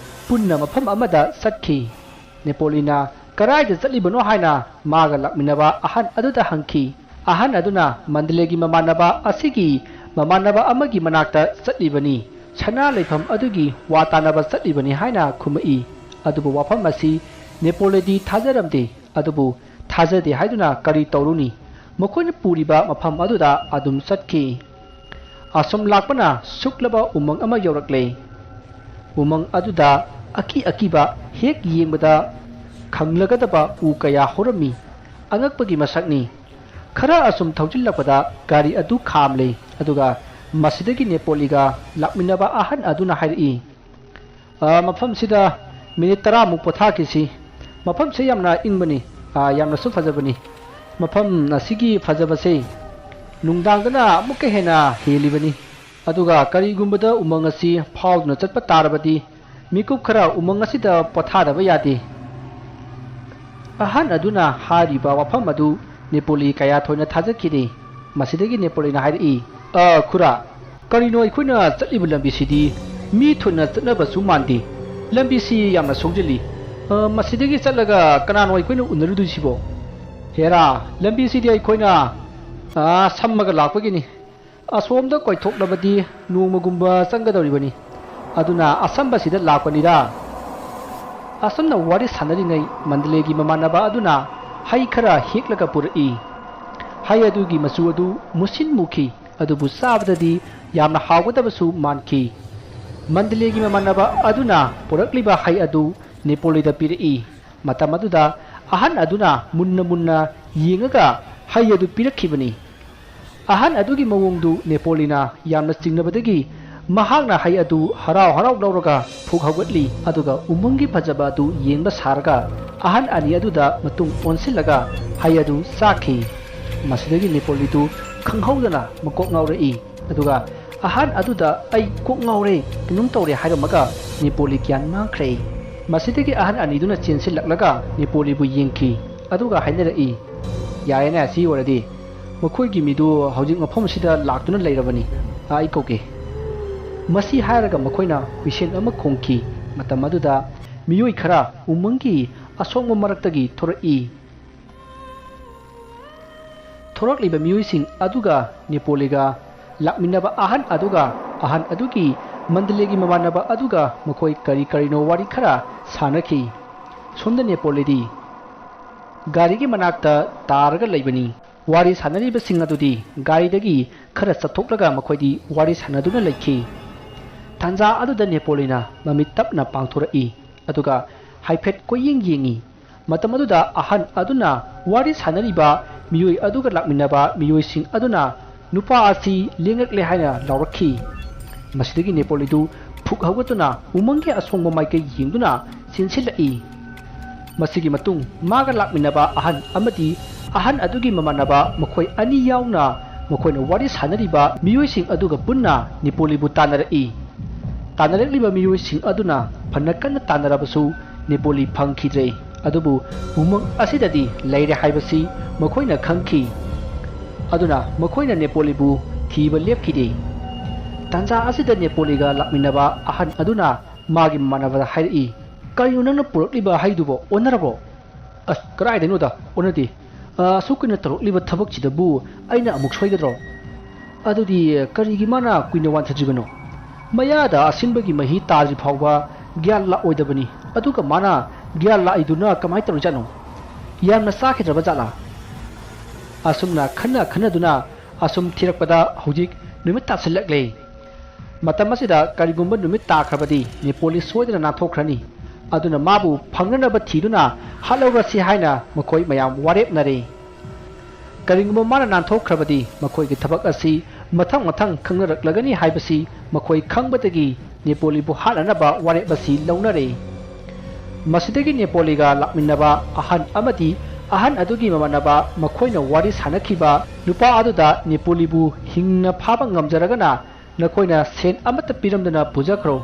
ꯄꯨꯟꯅ ꯃꯐꯝ ꯑꯃꯗ ꯆꯠꯈꯤ꯫ ꯅꯦꯄꯣꯂꯤꯅ ꯀꯔꯥꯏꯗ ꯆꯠꯂꯤꯕꯅꯣ ꯍꯥꯏꯅ ꯃꯥꯒ ꯂꯥꯛꯃꯤꯟꯅꯕ ꯑꯍꯟ ꯑꯗꯨꯗ ꯍꯪꯈꯤ꯫ ꯑꯍꯟ ꯑꯗꯨꯅ ꯃꯟꯗꯂꯦꯒꯤ ꯃꯃꯥꯟꯅꯕ ꯑꯁꯤꯒꯤ ꯃꯃꯥꯟꯅꯕ ꯑꯃꯒꯤ ꯃꯅꯥꯛꯇ ꯆꯠꯂꯤꯕꯅꯤ, ꯁꯅꯥ ꯂꯩꯐꯝ ꯑꯗꯨꯒꯤ ꯋꯥ ꯇꯥꯟꯅꯕ ꯆꯠꯂꯤꯕꯅꯤ ꯍꯥꯏꯅ ꯈꯨꯝꯃꯛꯏ꯫ ꯑꯗꯨꯕꯨ ꯋꯥꯐꯝ ꯑꯁꯤ ꯅꯦꯄꯣꯂꯤꯗꯤ ꯊꯥꯖꯔꯝꯗꯦ꯫ ꯑꯗꯨꯕꯨ ꯊꯥꯖꯗꯦ ꯍꯥꯏꯗꯨꯅ ꯀꯔꯤ ꯇꯧꯔꯨꯅꯤ, ꯃꯈꯣꯏꯅ ꯄꯨꯔꯤꯕ ꯃꯐꯝ ꯑꯗꯨꯗ ꯑꯗꯨꯝ ꯆꯠꯈꯤ꯫ ꯑꯁꯨꯝ ꯂꯥꯛꯄꯅ ꯁꯨꯛꯂꯕ ꯎꯃꯪ ꯑꯃ ꯌꯧꯔꯛꯂꯦ꯫ ꯎꯃꯪ ꯑꯗꯨꯗ ꯑꯀꯤꯕ ꯍꯦꯛ ꯌꯦꯡꯕꯗ ꯈꯪꯂꯒꯗꯕ ꯎ ꯀꯌꯥ ꯍꯧꯔꯝꯃꯤ꯫ ꯑꯉꯛꯄꯒꯤ ꯃꯁꯛꯅꯤ꯫ ꯈꯔ ꯑꯁꯨꯝ ꯊꯧꯖꯤꯜꯂꯛꯄꯗ ꯒꯥꯔꯤ ꯑꯗꯨ ꯈꯥꯝꯂꯦ꯫ ꯑꯗꯨꯒ ꯃꯁꯤꯗꯒꯤ ꯅꯦꯄꯣꯂꯤꯒ ꯂꯥꯛꯃꯤꯟꯅꯕ ꯑꯍꯟ ꯑꯗꯨꯅ ꯍꯥꯏꯔꯛꯏ, ꯃꯐꯝꯁꯤꯗ ꯃꯤꯅꯤꯠ 10ꯃꯨꯛ ꯄꯣꯊꯥꯈꯤꯁꯤ꯫ ꯃꯐꯝꯁꯦ ꯌꯥꯝꯅ ꯏꯪꯕꯅꯤ, ꯌꯥꯝꯅꯁꯨ ꯐꯖꯕꯅꯤ꯫ ꯃꯐꯝ ꯑꯁꯤꯒꯤ ꯐꯖꯕꯁꯦ ꯅꯨꯡꯗꯥꯡꯗꯅ ꯑꯃꯨꯛꯀ ꯍꯦꯟꯅ ꯍꯦꯜꯂꯤꯕꯅꯤ꯫ ꯑꯗꯨꯒ ꯀꯔꯤꯒꯨꯝꯕꯗ ꯎꯃꯪ ꯑꯁꯤ ꯐꯥꯎꯗꯨꯅ ꯆꯠꯄ ꯇꯥꯔꯕꯗꯤ ꯃꯤꯀꯨꯞ ꯈꯔ ꯎꯃꯪ ꯑꯁꯤꯗ ꯄꯣꯊꯥꯗꯕ ꯌꯥꯗꯦ꯫ ꯑꯍꯟ ꯑꯗꯨꯅ ꯍꯥꯏꯔꯤꯕ ꯋꯥꯐꯝ ꯑꯗꯨ ꯅꯦꯄꯣꯂꯤ ꯀꯌꯥ ꯊꯣꯏꯅ ꯊꯥꯖꯈꯤꯗꯦ꯫ ꯃꯁꯤꯗꯒꯤ ꯅꯦꯄꯣꯂꯤꯅ ꯍꯥꯏꯔꯛꯏ, ꯈꯨꯔꯥ, ꯀꯔꯤꯅꯣ ꯑꯩꯈꯣꯏꯅ ꯆꯠꯂꯤꯕ ꯂꯝꯕꯤꯁꯤꯗꯤ ꯃꯤ ꯊꯨꯅ ꯆꯠꯅꯕꯁꯨ ꯃꯥꯟꯗꯦ꯫ ꯂꯝꯕꯤꯁꯤ ꯌꯥꯝꯅ ꯁꯣꯡꯖꯤꯜꯂꯤ꯫ ꯃꯁꯤꯗꯒꯤ ꯆꯠꯂꯒ ꯀꯅꯥꯅꯣ ꯑꯩꯈꯣꯏꯅ ꯎꯅꯔꯨꯗꯣꯏꯁꯤꯕꯣ? ꯍꯦꯔꯥ, ꯂꯝꯕꯤꯁꯤꯗꯤ ꯑꯩꯈꯣꯏꯅ ꯁꯝꯃꯒ ꯂꯥꯛꯄꯒꯤꯅꯤ꯫ ꯑꯁꯣꯝꯗ ꯀꯣꯏꯊꯣꯛꯂꯕꯗꯤ ꯅꯣꯡꯃꯒꯨꯝꯕ ꯆꯪꯒꯗꯧꯔꯤꯕꯅꯤ꯫ ꯑꯗꯨꯅ ꯑꯁꯝꯕꯁꯤꯗ ꯂꯥꯛꯄꯅꯤꯗ꯫ ꯑꯁꯨꯝꯅ ꯋꯥꯔꯤ ꯁꯥꯟꯅꯔꯤꯉꯩ ꯃꯟꯗꯂꯦꯒꯤ ꯃꯃꯥꯟꯅꯕ ꯑꯗꯨꯅ ꯍꯩ ꯈꯔ ꯍꯦꯛꯂꯒ ꯄꯨꯔꯛꯏ꯫ ꯍꯩ ꯑꯗꯨꯒꯤ ꯃꯆꯨ ꯑꯗꯨ ꯃꯨꯁꯤꯟ ꯃꯨꯈꯤ, ꯑꯗꯨꯕꯨ ꯆꯥꯕꯗꯗꯤ ꯌꯥꯝꯅ ꯍꯥꯎꯒꯗꯕꯁꯨ ꯃꯥꯟꯈꯤ꯫ ꯃꯟꯗꯂꯦꯒꯤ ꯃꯃꯥꯟꯅꯕ ꯑꯗꯨꯅ ꯄꯨꯔꯛꯂꯤꯕ ꯍꯩ ꯑꯗꯨ ꯅꯦꯄꯣꯂꯤꯗ ꯄꯤꯔꯛꯏ꯫ ꯃꯇꯝ ꯑꯗꯨꯗ ꯑꯍꯟ ꯑꯗꯨꯅ ꯃꯨꯟꯅ ꯌꯦꯡꯉꯒ ꯍꯩ ꯑꯗꯨ ꯄꯤꯔꯛꯈꯤꯕꯅꯤ꯫ ꯑꯍꯟ ꯑꯗꯨꯒꯤ ꯃꯑꯣꯡꯗꯨ ꯅꯦꯄꯣꯂꯤꯅ ꯌꯥꯝꯅ ꯆꯤꯡꯅꯕꯗꯒꯤ ꯃꯍꯥꯛꯅ ꯍꯩ ꯑꯗꯨ ꯍꯔꯥꯎ ꯂꯧꯔꯒ ꯐꯨꯛ ꯍꯧꯒꯠꯂꯤ꯫ ꯑꯗꯨꯒ ꯎꯃꯪꯒꯤ ꯐꯖꯕ ꯑꯗꯨ ꯌꯦꯡꯕ ꯁꯥꯔꯒ ꯑꯍꯟ ꯑꯅꯤ ꯑꯗꯨꯗ ꯃꯇꯨꯡ ꯑꯣꯟꯁꯤꯜꯂꯒ ꯍꯩ ꯑꯗꯨ ꯆꯥꯈꯤ꯫ ꯃꯁꯤꯗꯒꯤ ꯅꯦꯄꯣꯂꯤꯗꯨ ꯈꯪꯍꯧꯗꯅ ꯃꯀꯣꯛ ꯉꯥꯎꯔꯛꯏ꯫ ꯑꯗꯨꯒ ꯑꯍꯟ ꯑꯗꯨꯗ ꯑꯩ ꯀꯣꯛ ꯉꯥꯎꯔꯦ, ꯀꯩꯅꯣꯝ ꯇꯧꯔꯦ ꯍꯥꯏꯔꯝꯃꯒ ꯅꯦꯄꯣꯂꯤ ꯒ꯭ꯌꯥꯟ ꯃꯥꯡꯈ꯭ꯔꯦ꯫ ꯃꯁꯤꯗꯒꯤ ꯑꯍꯟ ꯑꯅꯤꯗꯨꯅ ꯆꯦꯟꯁꯤꯜꯂꯛꯂꯒ ꯅꯦꯄꯣꯂꯤꯕꯨ ꯌꯦꯡꯈꯤ꯫ ꯑꯗꯨꯒ ꯍꯥꯏꯅꯔꯛꯏ, ꯌꯥꯔꯦꯅꯦ, ꯁꯤ ꯑꯣꯏꯔꯗꯤ ꯃꯈꯣꯏꯒꯤ ꯃꯤꯗꯨ ꯍꯧꯖꯤꯛ ꯃꯐꯝꯁꯤꯗ ꯂꯥꯛꯇꯨꯅ ꯂꯩꯔꯕꯅꯤ, ꯑꯩ ꯀꯧꯒꯦ꯫ ꯃꯁꯤ ꯍꯥꯏꯔꯒ ꯃꯈꯣꯏꯅ ꯍꯨꯏꯁꯦꯟ ꯑꯃ ꯈꯣꯡꯈꯤ꯫ ꯃꯇꯝ ꯑꯗꯨꯗ ꯃꯤꯑꯣꯏ ꯈꯔ ꯎꯃꯪꯒꯤ ꯑꯁꯣꯡꯕ ꯃꯔꯛꯇꯒꯤ ꯊꯣꯔꯛꯏ꯫ ꯊꯣꯔꯛꯂꯤꯕ ꯃꯤꯑꯣꯏꯁꯤꯡ ꯑꯗꯨꯒ ꯅꯦꯄꯣꯂꯤꯒ ꯂꯥꯛꯃꯤꯟꯅꯕ ꯑꯍꯟ ꯑꯗꯨꯒꯤ ꯃꯟꯗꯂꯦꯒꯤ ꯃꯃꯥꯟꯅꯕ ꯑꯗꯨꯒ ꯃꯈꯣꯏ ꯀꯔꯤꯅꯣ ꯋꯥꯔꯤ ꯈꯔ ꯁꯥꯅꯈꯤ꯫ ꯁꯣꯝꯗ ꯅꯦꯄꯣꯂꯤꯗꯤ ꯒꯥꯔꯤꯒꯤ ꯃꯅꯥꯛꯇ ꯇꯥꯔꯒ ꯂꯩꯕꯅꯤ꯫ ꯋꯥꯔꯤ ꯁꯥꯟꯅꯔꯤꯕꯁꯤꯡ ꯑꯗꯨꯗꯤ ꯒꯥꯔꯤꯗꯒꯤ ꯈꯔ ꯆꯠꯊꯣꯛꯂꯒ ꯃꯈꯣꯏꯗꯤ ꯋꯥꯔꯤ ꯁꯥꯟꯅꯗꯨꯅ ꯂꯩꯈꯤ꯫ ꯇꯥꯟꯖꯥ ꯑꯗꯨꯗ ꯅꯦꯄꯣꯂꯤꯅ ꯃꯃꯤꯠ ꯇꯞꯅ ꯄꯥꯡꯊꯣꯔꯛꯏ꯫ ꯑꯗꯨꯒ ꯍꯥꯏꯐꯦꯠ ꯀꯣꯏꯌꯦꯡ ꯌꯦꯡꯉꯤ꯫ ꯃꯇꯝ ꯑꯗꯨꯗ ꯑꯍꯟ ꯑꯗꯨꯅ ꯋꯥꯔꯤ ꯁꯥꯟꯅꯔꯤꯕ ꯃꯤꯑꯣꯏ ꯑꯗꯨꯒ ꯂꯥꯛꯃꯤꯟꯅꯕ ꯃꯤꯑꯣꯏꯁꯤꯡ ꯑꯗꯨꯅ ꯅꯨꯄꯥ ꯑꯁꯤ ꯂꯦꯡꯉꯛꯂꯦ ꯍꯥꯏꯅ ꯂꯥꯎꯔꯛꯈꯤ꯫ ꯃꯁꯤꯗꯒꯤ ꯅꯦꯄꯣꯂꯤꯗꯨ ꯐꯨꯛ ꯍꯧꯒꯠꯇꯨꯅ ꯎꯃꯪꯒꯤ ꯑꯁꯣꯡꯕ ꯃꯥꯏꯀꯩ ꯌꯦꯡꯗꯨꯅ ꯆꯦꯟꯁꯤꯜꯂꯛꯏ꯫ ꯃꯁꯤꯒꯤ ꯃꯇꯨꯡ ꯃꯥꯒ ꯂꯥꯛꯃꯤꯟꯅꯕ ꯑꯍꯟ ꯑꯃꯗꯤ ꯑꯍꯟ ꯑꯗꯨꯒꯤ ꯃꯃꯥꯟꯅꯕ ꯃꯈꯣꯏ ꯑꯅꯤ ꯌꯥꯎꯅ ꯃꯈꯣꯏꯅ ꯋꯥꯔꯤ ꯁꯥꯟꯅꯔꯤꯕ ꯃꯤꯑꯣꯏꯁꯤꯡ ꯑꯗꯨꯒ ꯄꯨꯟꯅ ꯅꯦꯄꯣꯂꯤꯕꯨ ꯇꯥꯟꯅꯔꯛꯏ꯫ ꯇꯥꯟꯅꯔꯛꯂꯤꯕ ꯃꯤꯑꯣꯏꯁꯤꯡ ꯑꯗꯨꯅ ꯐꯅ ꯀꯟꯅ ꯇꯥꯟꯅꯔꯕꯁꯨ ꯅꯦꯄꯣꯂꯤ ꯐꯪꯈꯤꯗ꯭ꯔꯦ꯫ ꯑꯗꯨꯕꯨ ꯎꯃꯪ ꯑꯁꯤꯗꯗꯤ ꯂꯩꯔꯦ ꯍꯥꯏꯕꯁꯤ ꯃꯈꯣꯏꯅ ꯈꯪꯈꯤ꯫ ꯑꯗꯨꯅ ꯃꯈꯣꯏꯅ ꯅꯦꯄꯣꯂꯤꯕꯨ ꯊꯤꯕ ꯂꯦꯞꯈꯤꯗꯦ꯫ ꯇꯥꯟꯖꯥ ꯑꯁꯤꯗ ꯅꯦꯄꯣꯂꯤꯒ ꯂꯥꯛꯃꯤꯟꯅꯕ ꯑꯍꯟ ꯑꯗꯨꯅ ꯃꯥꯒꯤ ꯃꯃꯥꯟꯅꯕꯗ ꯍꯥꯏꯔꯛꯏ, ꯀꯔꯤꯅꯣ ꯅꯪꯅ ꯄꯨꯔꯛꯂꯤꯕ ꯍꯩꯗꯨꯕꯣ? ꯑꯣꯟꯅꯔꯕꯣ? ꯑꯁ, ꯀꯗꯥꯏꯗꯩꯅꯣꯗ, ꯑꯣꯟꯅꯗꯦ꯫ ꯑꯁꯨꯛ ꯀꯨꯏꯅ ꯇꯧꯔꯛꯂꯤꯕ ꯊꯕꯛꯁꯤꯗꯕꯨ ꯑꯩꯅ ꯑꯃꯨꯛ ꯁꯣꯏꯒꯗ꯭ꯔꯣ? ꯑꯗꯨꯗꯤ ꯀꯔꯤꯒꯤ ꯃꯥꯅ ꯀꯨꯏꯅ ꯋꯥꯟꯊꯗ꯭ꯔꯤꯕꯅꯣ? ꯃꯌꯥꯗ ꯑꯁꯤꯟꯕꯒꯤ ꯃꯍꯤ ꯇꯥꯗ꯭ꯔꯤ ꯐꯥꯎꯕ ꯒ꯭ꯌꯥꯟ ꯂꯥꯛꯑꯣꯏꯗꯕꯅꯤ꯫ ꯑꯗꯨꯒ ꯃꯥꯅ ꯒ꯭ꯌꯥꯟ ꯂꯥꯛꯏꯗꯨꯅ ꯀꯃꯥꯏꯅ ꯇꯧꯔꯤꯖꯥꯠꯅꯣ? ꯌꯥꯝꯅ ꯆꯥꯈꯤꯗ꯭ꯔꯕ ꯖꯥꯠꯂꯥ? ꯑꯁꯨꯝꯅ ꯈꯟꯅꯗꯨꯅ ꯑꯁꯨꯝ ꯊꯤꯔꯛꯄꯗ ꯍꯧꯖꯤꯛ ꯅꯨꯃꯤꯠ ꯇꯥꯁꯤꯜꯂꯛꯂꯦ꯫ ꯃꯇꯝ ꯑꯁꯤꯗ ꯀꯔꯤꯒꯨꯝꯕ ꯅꯨꯃꯤꯠ ꯇꯥꯈ꯭ꯔꯕꯗꯤ ꯅꯦꯄꯣꯂꯤ ꯁꯣꯏꯗꯅ ꯅꯥꯟꯊꯣꯛꯈ꯭ꯔꯅꯤ꯫ ꯑꯗꯨꯅ ꯃꯥꯕꯨ ꯐꯪꯅꯅꯕ ꯊꯤꯗꯨꯅ ꯍꯥꯠꯍꯧꯔꯁꯤ ꯍꯥꯏꯅ ꯃꯈꯣꯏ ꯃꯌꯥꯝ ꯋꯥꯔꯦꯞꯅꯔꯦ꯫ ꯀꯔꯤꯒꯨꯝꯕ ꯃꯥꯅ ꯅꯥꯟꯊꯣꯛꯈ꯭ꯔꯕꯗꯤ ꯃꯈꯣꯏꯒꯤ ꯊꯕꯛ ꯑꯁꯤ ꯃꯊꯪ ꯈꯪꯅꯔꯛꯂꯒꯅꯤ ꯍꯥꯏꯕꯁꯤ ꯃꯈꯣꯏ ꯈꯪꯕꯗꯒꯤ ꯅꯦꯄꯣꯂꯤꯕꯨ ꯍꯥꯠꯅꯅꯕ ꯋꯥꯔꯦꯞ ꯑꯁꯤ ꯂꯧꯅꯔꯦ꯫ ꯃꯁꯤꯗꯒꯤ ꯅꯦꯄꯣꯂꯤꯒ ꯂꯥꯛꯃꯤꯟꯅꯕ ꯑꯍꯟ ꯑꯃꯗꯤ अहन अदुगी ममानबा मखोइना वारी सानखिबा नुपा अदुदा नेपोलीबु हिंगना फाबा ngamjaragana नखोइना सेन अमत पिरमदना पुजाखरो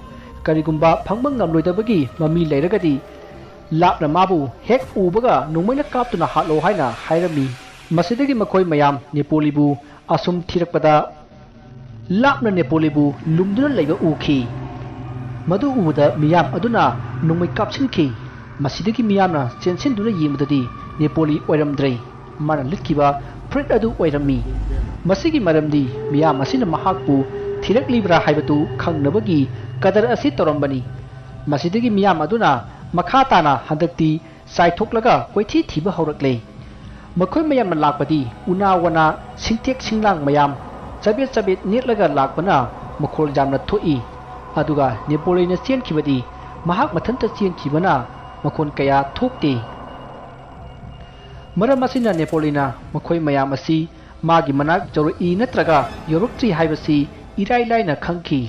करिगुम्बा फंगबा ngamloidabagi ममी लेरगदी लापना माबु हेक उबगा नोंमैना कापतुना हालो हाइना हाइरमी मसिदगी मखोइ मयाम नेपोलीबु असुम थिरकपदा लापना नेपोलीबु लुमदुना लेबा उखी मदु उबदा मियाम अदुना नोंमै कापसिनखी मसिदगी मियामना चेनसिनदुना येंबददी नेपोली ओइरमद्रै माना लिखिबा फ्रेड अदु ओइरमी मसिगी मरमदी मियाम असिना महाकपु थिरकलिब्रा हाइबतु खंगनबगी कदर असि तोरमबनी मसिदगी मियाम अदुना मखा ताना हंदक्ति साइथोकलगा कोइथि थिबा हौरकले मखोइ मयाम लाकपदी उना वना सिंथेक सिंगलांग मयाम चबेत चबेत नेटलगा लाकपना मखोल जामना थोई अदुगा नेपोलीना चेनखिबदी महाक मथंता चेनखिबना मखोन कया थोकते मरम असिना नेपोलीना मखोइ मयाम असि मागी मनाक जरोई नत्रगा योरुक्ट्री हाइबसी इराई लाइना खंखी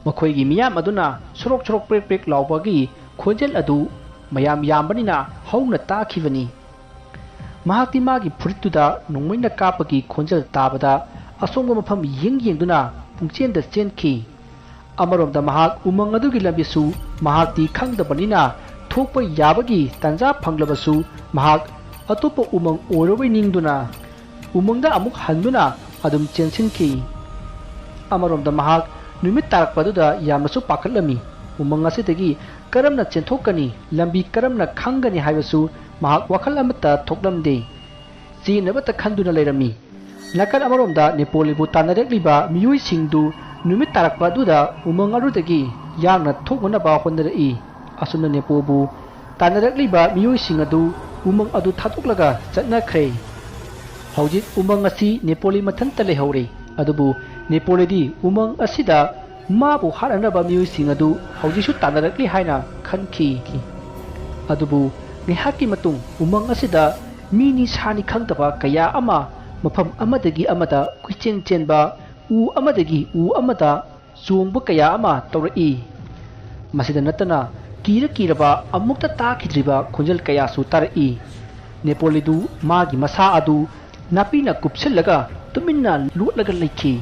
मखोइगी मियाम अदुना सोरोक सोरोक प्रेक प्रेक लाउबगी खोजेल अदु मयाम यामबनिना हौना ताखिबनी महाक्ति मागी फुरितुदा नोंमैना कापगी खोजेल ताबदा असोंगो मफम येंगदुना पुंगचेंदा चेनखी अमरोमदा महाक उमंग अदुगी लंबिसु महाक्ति खंगदबनिना थोकपा याबगी तंजा फंगलबसु महाक अतोप उमंग ओरबै निंगदुना उमंगदा अमुक हंदुना अदुम चेनसिनखी अमरोमदा महाक नुमित तारकपदुदा यामसु पाखलमी उमंग असिदगी करमना चेंथोकनी लंबी करमना खंगनी हाइबसु महाक वखल अमता थोकलमदे चीनबत खंदुना लेरमी नकल अमरोमदा नेपोलीबु तानरेक्लिबा मियुइसिंगदु नुमित तारकपदुदा उमंग अरुदगी यामना थोकनबा होनरई असुना नेपोबु तानरेक्लिबा मियुइसिंग अदु उमंग अदु थाथोकलगा चटनाख्रे हौजिक उमंग असि नेपोली मथंता लेहौरे अदुबु नेपोलीदी उमंग असिदा माबु हारनबा मियुइसिंग अदु हौजिसु तानरक्ली हाइना खनखी अदुबु निहाकी मतुंग उमंग असिदा मीनी सानी खंगतबा कया अमा मफम अमदगी अमदा कुइचेंग चेंबा उ अमदगी उ अमदा चोंगबा कया अमा तौरई मसिदा नतना कीरबा अमुक्ता ताखिद्रिबा खोंजल कयासु तारई नेपोलीदु मागी मसा अदु नापीना कुपसिलगा तुमिन्ना लुटलगा लेखी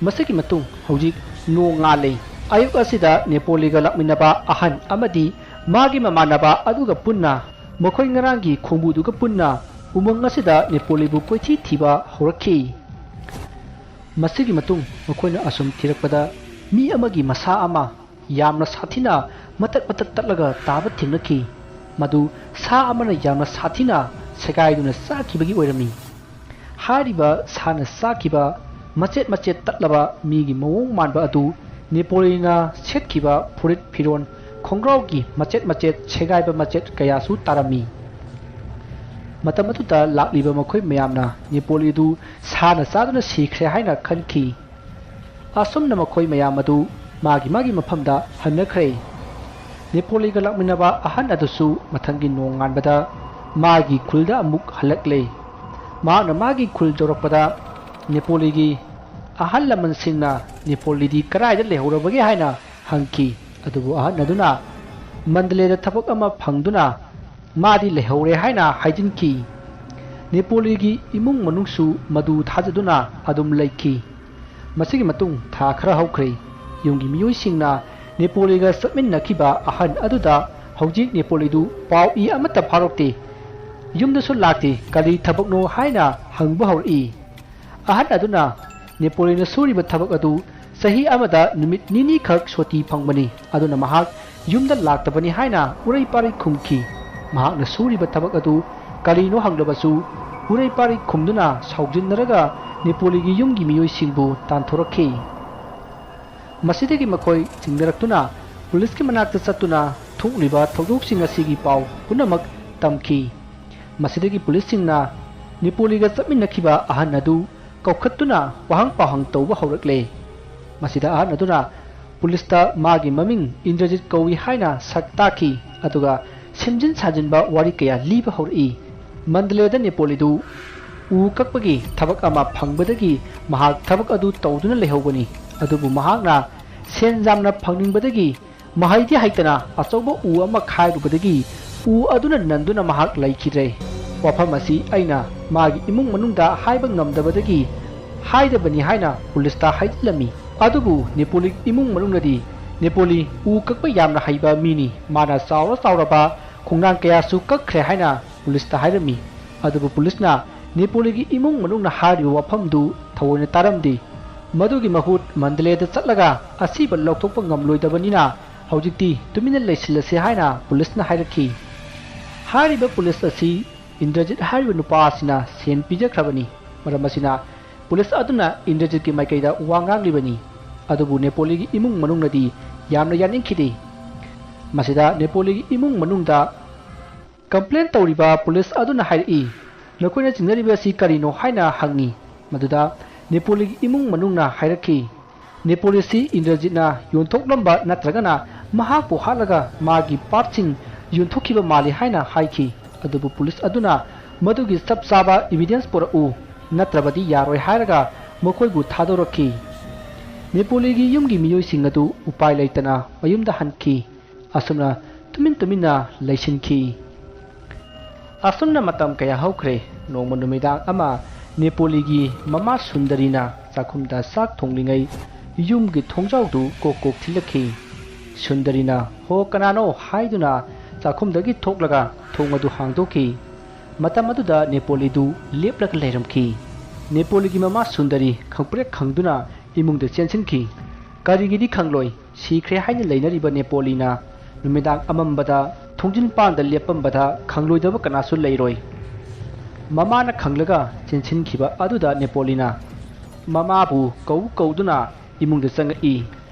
मसकी मतुंग हौजिक नोंगाले अयुक असिदा नेपोलीगा लक्मिनबा अहन अमदी मागी ममानबा अदुगा पुन्ना मखोइ ngaraंगी खोंबुदुगा पुन्ना उमंग असिदा नेपोलीबु कोइथि थिबा हौरखी मसकी मतुंग मखोइना असुम थिरकपदा मी अमगी मसा अमा यामना साथिना मतक मतक तलगा ताबा थिंगनखी मदु सा अमना यामना साथिना सेगाइदुना साखिबगी ओइरमी हारिबा साना साखिबा मचेत मचेत तलबा मीगी मवोंग मानबा अदु नेपोलीना सेटखिबा फुरित फिरोन खोंग्रावगी मचेत मचेत सेगाइबा मचेत कयासु तारमी मतमतुता लाक्लिबा मखोइ मयामना नेपोलीदु साना सादुना सिख्रे हाइना खनखी असुमना मखोइ मयाम अदु मागी मफमदा हन्नख्रे नेपोलीगा लाक्मिनबा अहन अदुसु मथंगी नोंगानबदा मागी खुलदा अमुक हलकले माना मागी खुल जोरपदा नेपोलीगी अहल लमन सिंगना नेपोलीदी करायदा लेहौरबगे हाइना हंकी अदुबु अहन अदुना मंदलेदा थबक अमा फंगदुना मादी लेहौरे हाइना हाइजिनकी नेपोलीगी इमुंग मनुंगसु मदु थाजदुना अदुम लेखी मसिगी मतुंग था खरा हौख्रे युंगी मियुइसिंगना नेपोलीगा समिन्नखिबा अहन अदुदा हौजिक नेपोलीदु पाउ इ अमता फारोक्ते युमदसु लाक्ते कली थबकनो हाइना हंगबा हौरई अहन अदुना नेपोलीना सुरिबा थबक अदु सही अमदा नुमित निनी खक सोती फंगबनी अदुना महाक युमदा लाक्तबनी हाइना उरै पारि खुमखी महाकना सुरिबा थबक अदु कलीनो हंगलबसु उरै पारि खुमदुना सौजिनरगा नेपोलीगी युमगी मियुइसिंगबु तानथोरखी मसिदगी मखोइ चिंगरक्तुना पुलिस की मनाक्ता चत्तुना थोकलिबा थौदोकसिंग असिगी पाउ पुनमक तमखी मसिदगी पुलिस सिंगना नेपोलीगा चमिनखिबा अहन अदु कौखत्तुना वहंग पाहंग तौबा हौरकले मसिदा अहन अदुना पुलिसता मागी ममिंग इंद्रजित कौई हाइना सक्ताखी अदुगा सिमजिन साजिनबा वारी कया लीबा हौरई मंदलेदा नेपोलीदु उ कक्पगी थबक अमा फंगबदगी महाक थबक अदु तौदुना लेहौबनी अदुबु महाकना सेनजामना फंगनिंगबदगी महाइदि हाइतना अचौबा उ अमा खाइरुबदगी उ अदुना नंदुना महाक लैखिरे ꯋꯥꯐꯝ ꯑꯁꯤ ꯑꯩꯅ ꯃꯥꯒꯤ ꯏꯃꯨꯡ ꯃꯅꯨꯡꯗ ꯍꯥꯏꯕ ꯉꯝꯗꯕꯗꯒꯤ ꯍꯥꯏꯗꯕꯅꯤ ꯍꯥꯏꯅ ꯄꯨꯂꯤꯁꯇ ꯍꯥꯏꯖꯤꯜꯂꯝꯃꯤ ꯑꯗꯨꯕꯨ ꯅꯦꯄꯣꯂꯤ ꯏꯃꯨꯡ ꯃꯅꯨꯡꯗꯗꯤ ꯅꯦꯄꯣꯂꯤ ꯎ ꯀꯛꯄ ꯌꯥꯝꯅ ꯍꯩꯕ ꯃꯤꯅꯤ ꯃꯥꯅ ꯆꯥꯎꯔꯕ ꯈꯣꯡꯅꯥꯡ ꯀꯌꯥꯁꯨ ꯀꯛꯈ꯭ꯔꯦ ꯍꯥꯏꯅ ꯄꯨꯂꯤꯁꯇ ꯍꯥꯏꯔꯝꯃꯤ ꯑꯗꯨꯕꯨ ꯄꯨꯂꯤꯁꯅ ꯅꯦꯄꯣꯂꯤꯒꯤ ꯏꯃꯨꯡ ꯃꯅꯨꯡꯅ ꯍꯥꯏꯔꯤꯕ ꯋꯥꯐꯝꯗꯨ ꯊꯑꯣꯏꯅ ꯇꯥꯔꯝꯗꯦ ꯃꯗꯨꯒꯤ ꯃꯍꯨꯠ ꯃꯟꯗꯂꯦꯗ ꯆꯠꯂꯒ ꯑꯁꯤꯕ ꯂꯧꯊꯣꯛꯄ ꯉꯝꯂꯣꯏꯗꯕꯅꯤꯅ ꯍꯧꯖꯤꯛꯇꯤ ꯇꯨꯃꯤꯟꯅ ꯂꯩꯁꯤꯜꯂꯁꯤ ꯍꯥꯏꯅ ꯄꯨꯂꯤꯁꯅ ꯍꯥꯏꯔꯛꯈꯤ ꯍꯥꯏꯔꯤꯕ ꯄꯨꯂꯤꯁ ꯑꯁꯤ ꯏꯟꯗ꯭ꯔꯖꯤꯠ ꯍꯥꯏꯔꯤꯕ ꯅꯨꯄꯥ ꯑꯁꯤꯅ ꯁꯦꯟ ꯄꯤꯖꯈ꯭ꯔꯕꯅꯤ ꯃꯔꯝ ꯑꯁꯤꯅ ꯄꯨꯂꯤꯁ ꯑꯗꯨꯅ ꯏꯟꯗ꯭ꯔꯖꯤꯠꯀꯤ ꯃꯥꯏꯀꯩꯗ ꯋꯥ ꯉꯥꯡꯂꯤꯕꯅꯤ ꯑꯗꯨꯕꯨ ꯅꯦꯄꯣꯂꯤꯒꯤ ꯏꯃꯨꯡ ꯃꯅꯨꯡꯅꯗꯤ ꯌꯥꯝꯅ ꯌꯥꯅꯤꯡꯈꯤꯗꯦ ꯃꯁꯤꯗ ꯅꯦꯄꯣꯂꯤꯒꯤ ꯏꯃꯨꯡ ꯃꯅꯨꯡꯗ ꯀꯝꯄ꯭ꯂꯦꯟ ꯇꯧꯔꯤꯕ ꯄꯨꯂꯤꯁ ꯑꯗꯨꯅ ꯍꯥꯏꯔꯛꯏ ꯅꯈꯣꯏꯅ ꯆꯤꯡꯅꯔꯤꯕ ꯑꯁꯤ ꯀꯔꯤꯅꯣ ꯍꯥꯏꯅ ꯍꯪꯉꯤ ꯃꯗꯨꯗ ꯅꯦꯄꯣꯂꯤꯒꯤ ꯏꯃꯨꯡ ꯃꯅꯨꯡꯅ ꯍꯥꯏꯔꯛꯈꯤ ꯅꯦꯄꯣꯂꯤꯁꯤ ꯏꯟꯗ꯭ꯔꯖꯤꯠꯅ ꯌꯣꯟꯊꯣꯛꯂꯝꯕ ꯅꯠꯇ꯭ꯔꯒꯅ ꯃꯍꯥꯛꯄꯨ ꯍꯥꯠꯂꯒ ꯃꯥꯒꯤ ꯄꯥꯔꯠꯁꯤꯡ ꯌꯣꯟꯊꯣꯛꯈꯤꯕ ꯃꯥꯜꯂꯤ ꯍꯥꯏꯅ ꯍꯥꯏꯈꯤ ꯑꯗꯨꯕꯨ ꯄꯨꯂꯤꯁ ꯑꯗꯨꯅ ꯃꯗꯨꯒꯤ ꯆꯞ ꯆꯥꯕ ꯏꯕꯤꯗꯦꯟꯁ ꯄꯨꯔꯛꯎ ꯅꯠꯇ꯭ꯔꯕꯗꯤ ꯌꯥꯔꯣꯏ ꯍꯥꯏꯔꯒ ꯃꯈꯣꯏꯕꯨ ꯊꯥꯗꯣꯔꯛꯈꯤ ꯅꯦꯄꯣꯂꯤꯒꯤ ꯌꯨꯝꯒꯤ ꯃꯤꯑꯣꯏꯁꯤꯡ ꯑꯗꯨ ꯎꯄꯥꯏ ꯂꯩꯇꯅ ꯃꯌꯨꯝꯗ ꯍꯟꯈꯤ ꯑꯁꯨꯝꯅ ꯇꯨꯃꯤꯟꯅ ꯂꯩꯁꯤꯟꯈꯤ ꯑꯁꯨꯝꯅ ꯃꯇꯝ ꯀꯌꯥ ꯍꯧꯈ꯭ꯔꯦ ꯅꯣꯡꯃ ꯅꯨꯃꯤꯗꯥꯡ ꯑꯃ ꯅꯦꯄꯣꯂꯤꯒꯤ ꯃꯃꯥ ꯁꯨꯟꯗꯔꯤꯅ ꯆꯥꯛꯈꯨꯝꯗ ꯆꯥꯛ ꯊꯣꯡꯂꯤꯉꯩ ꯌꯨꯝꯒꯤ ꯊꯣꯡꯖꯥꯎꯗꯨ ꯀꯣꯛ ꯊꯤꯜꯂꯛꯈꯤ ꯁꯨꯟꯗꯔꯤꯅ ꯍꯣ ꯀꯅꯥꯅꯣ ꯍꯥꯏꯗꯨꯅ ꯆꯥꯛꯈꯨꯝꯗꯒꯤ ꯊꯣꯛꯂꯒ ꯊꯣꯡ ꯑꯗꯨ ꯍꯥꯡꯗꯣꯛꯈꯤ ꯃꯇꯝ ꯑꯗꯨꯗ ꯅꯦꯄꯣꯂꯤꯗꯨ ꯂꯦꯞꯂꯒ ꯂꯩꯔꯝꯈꯤ ꯅꯦꯄꯣꯂꯤꯒꯤ ꯃꯃꯥ ꯁꯨꯟꯗꯔꯤ ꯈꯪꯄ꯭ꯔꯦꯛ ꯈꯪꯗꯨꯅ ꯏꯃꯨꯡꯗ ꯆꯦꯟꯁꯤꯟꯈꯤ ꯀꯔꯤꯒꯤꯗꯤ ꯈꯪꯂꯣꯏ ꯁꯤꯈ꯭ꯔꯦ ꯍꯥꯏꯅ ꯂꯩꯅꯔꯤꯕ ꯅꯦꯄꯣꯂꯤꯅ ꯅꯨꯃꯤꯗꯥꯡ ꯑꯃꯝꯕꯗ ꯊꯣꯡꯖꯤꯟꯄꯥꯟꯗ ꯂꯦꯞꯄꯝꯕꯗ ꯈꯪꯂꯣꯏꯗꯕ ꯀꯅꯥꯁꯨ ꯂꯩꯔꯣꯏ ꯃꯃꯥꯅ ꯈꯪꯂꯒ ꯆꯦꯟꯁꯤꯟꯈꯤꯕ ꯑꯗꯨꯗ ꯅꯦꯄꯣꯂꯤꯅ ꯃꯃꯥꯕꯨ ꯀꯧꯗꯨꯅ ꯏꯃꯨꯡꯗ ꯆꯪꯉꯛꯏ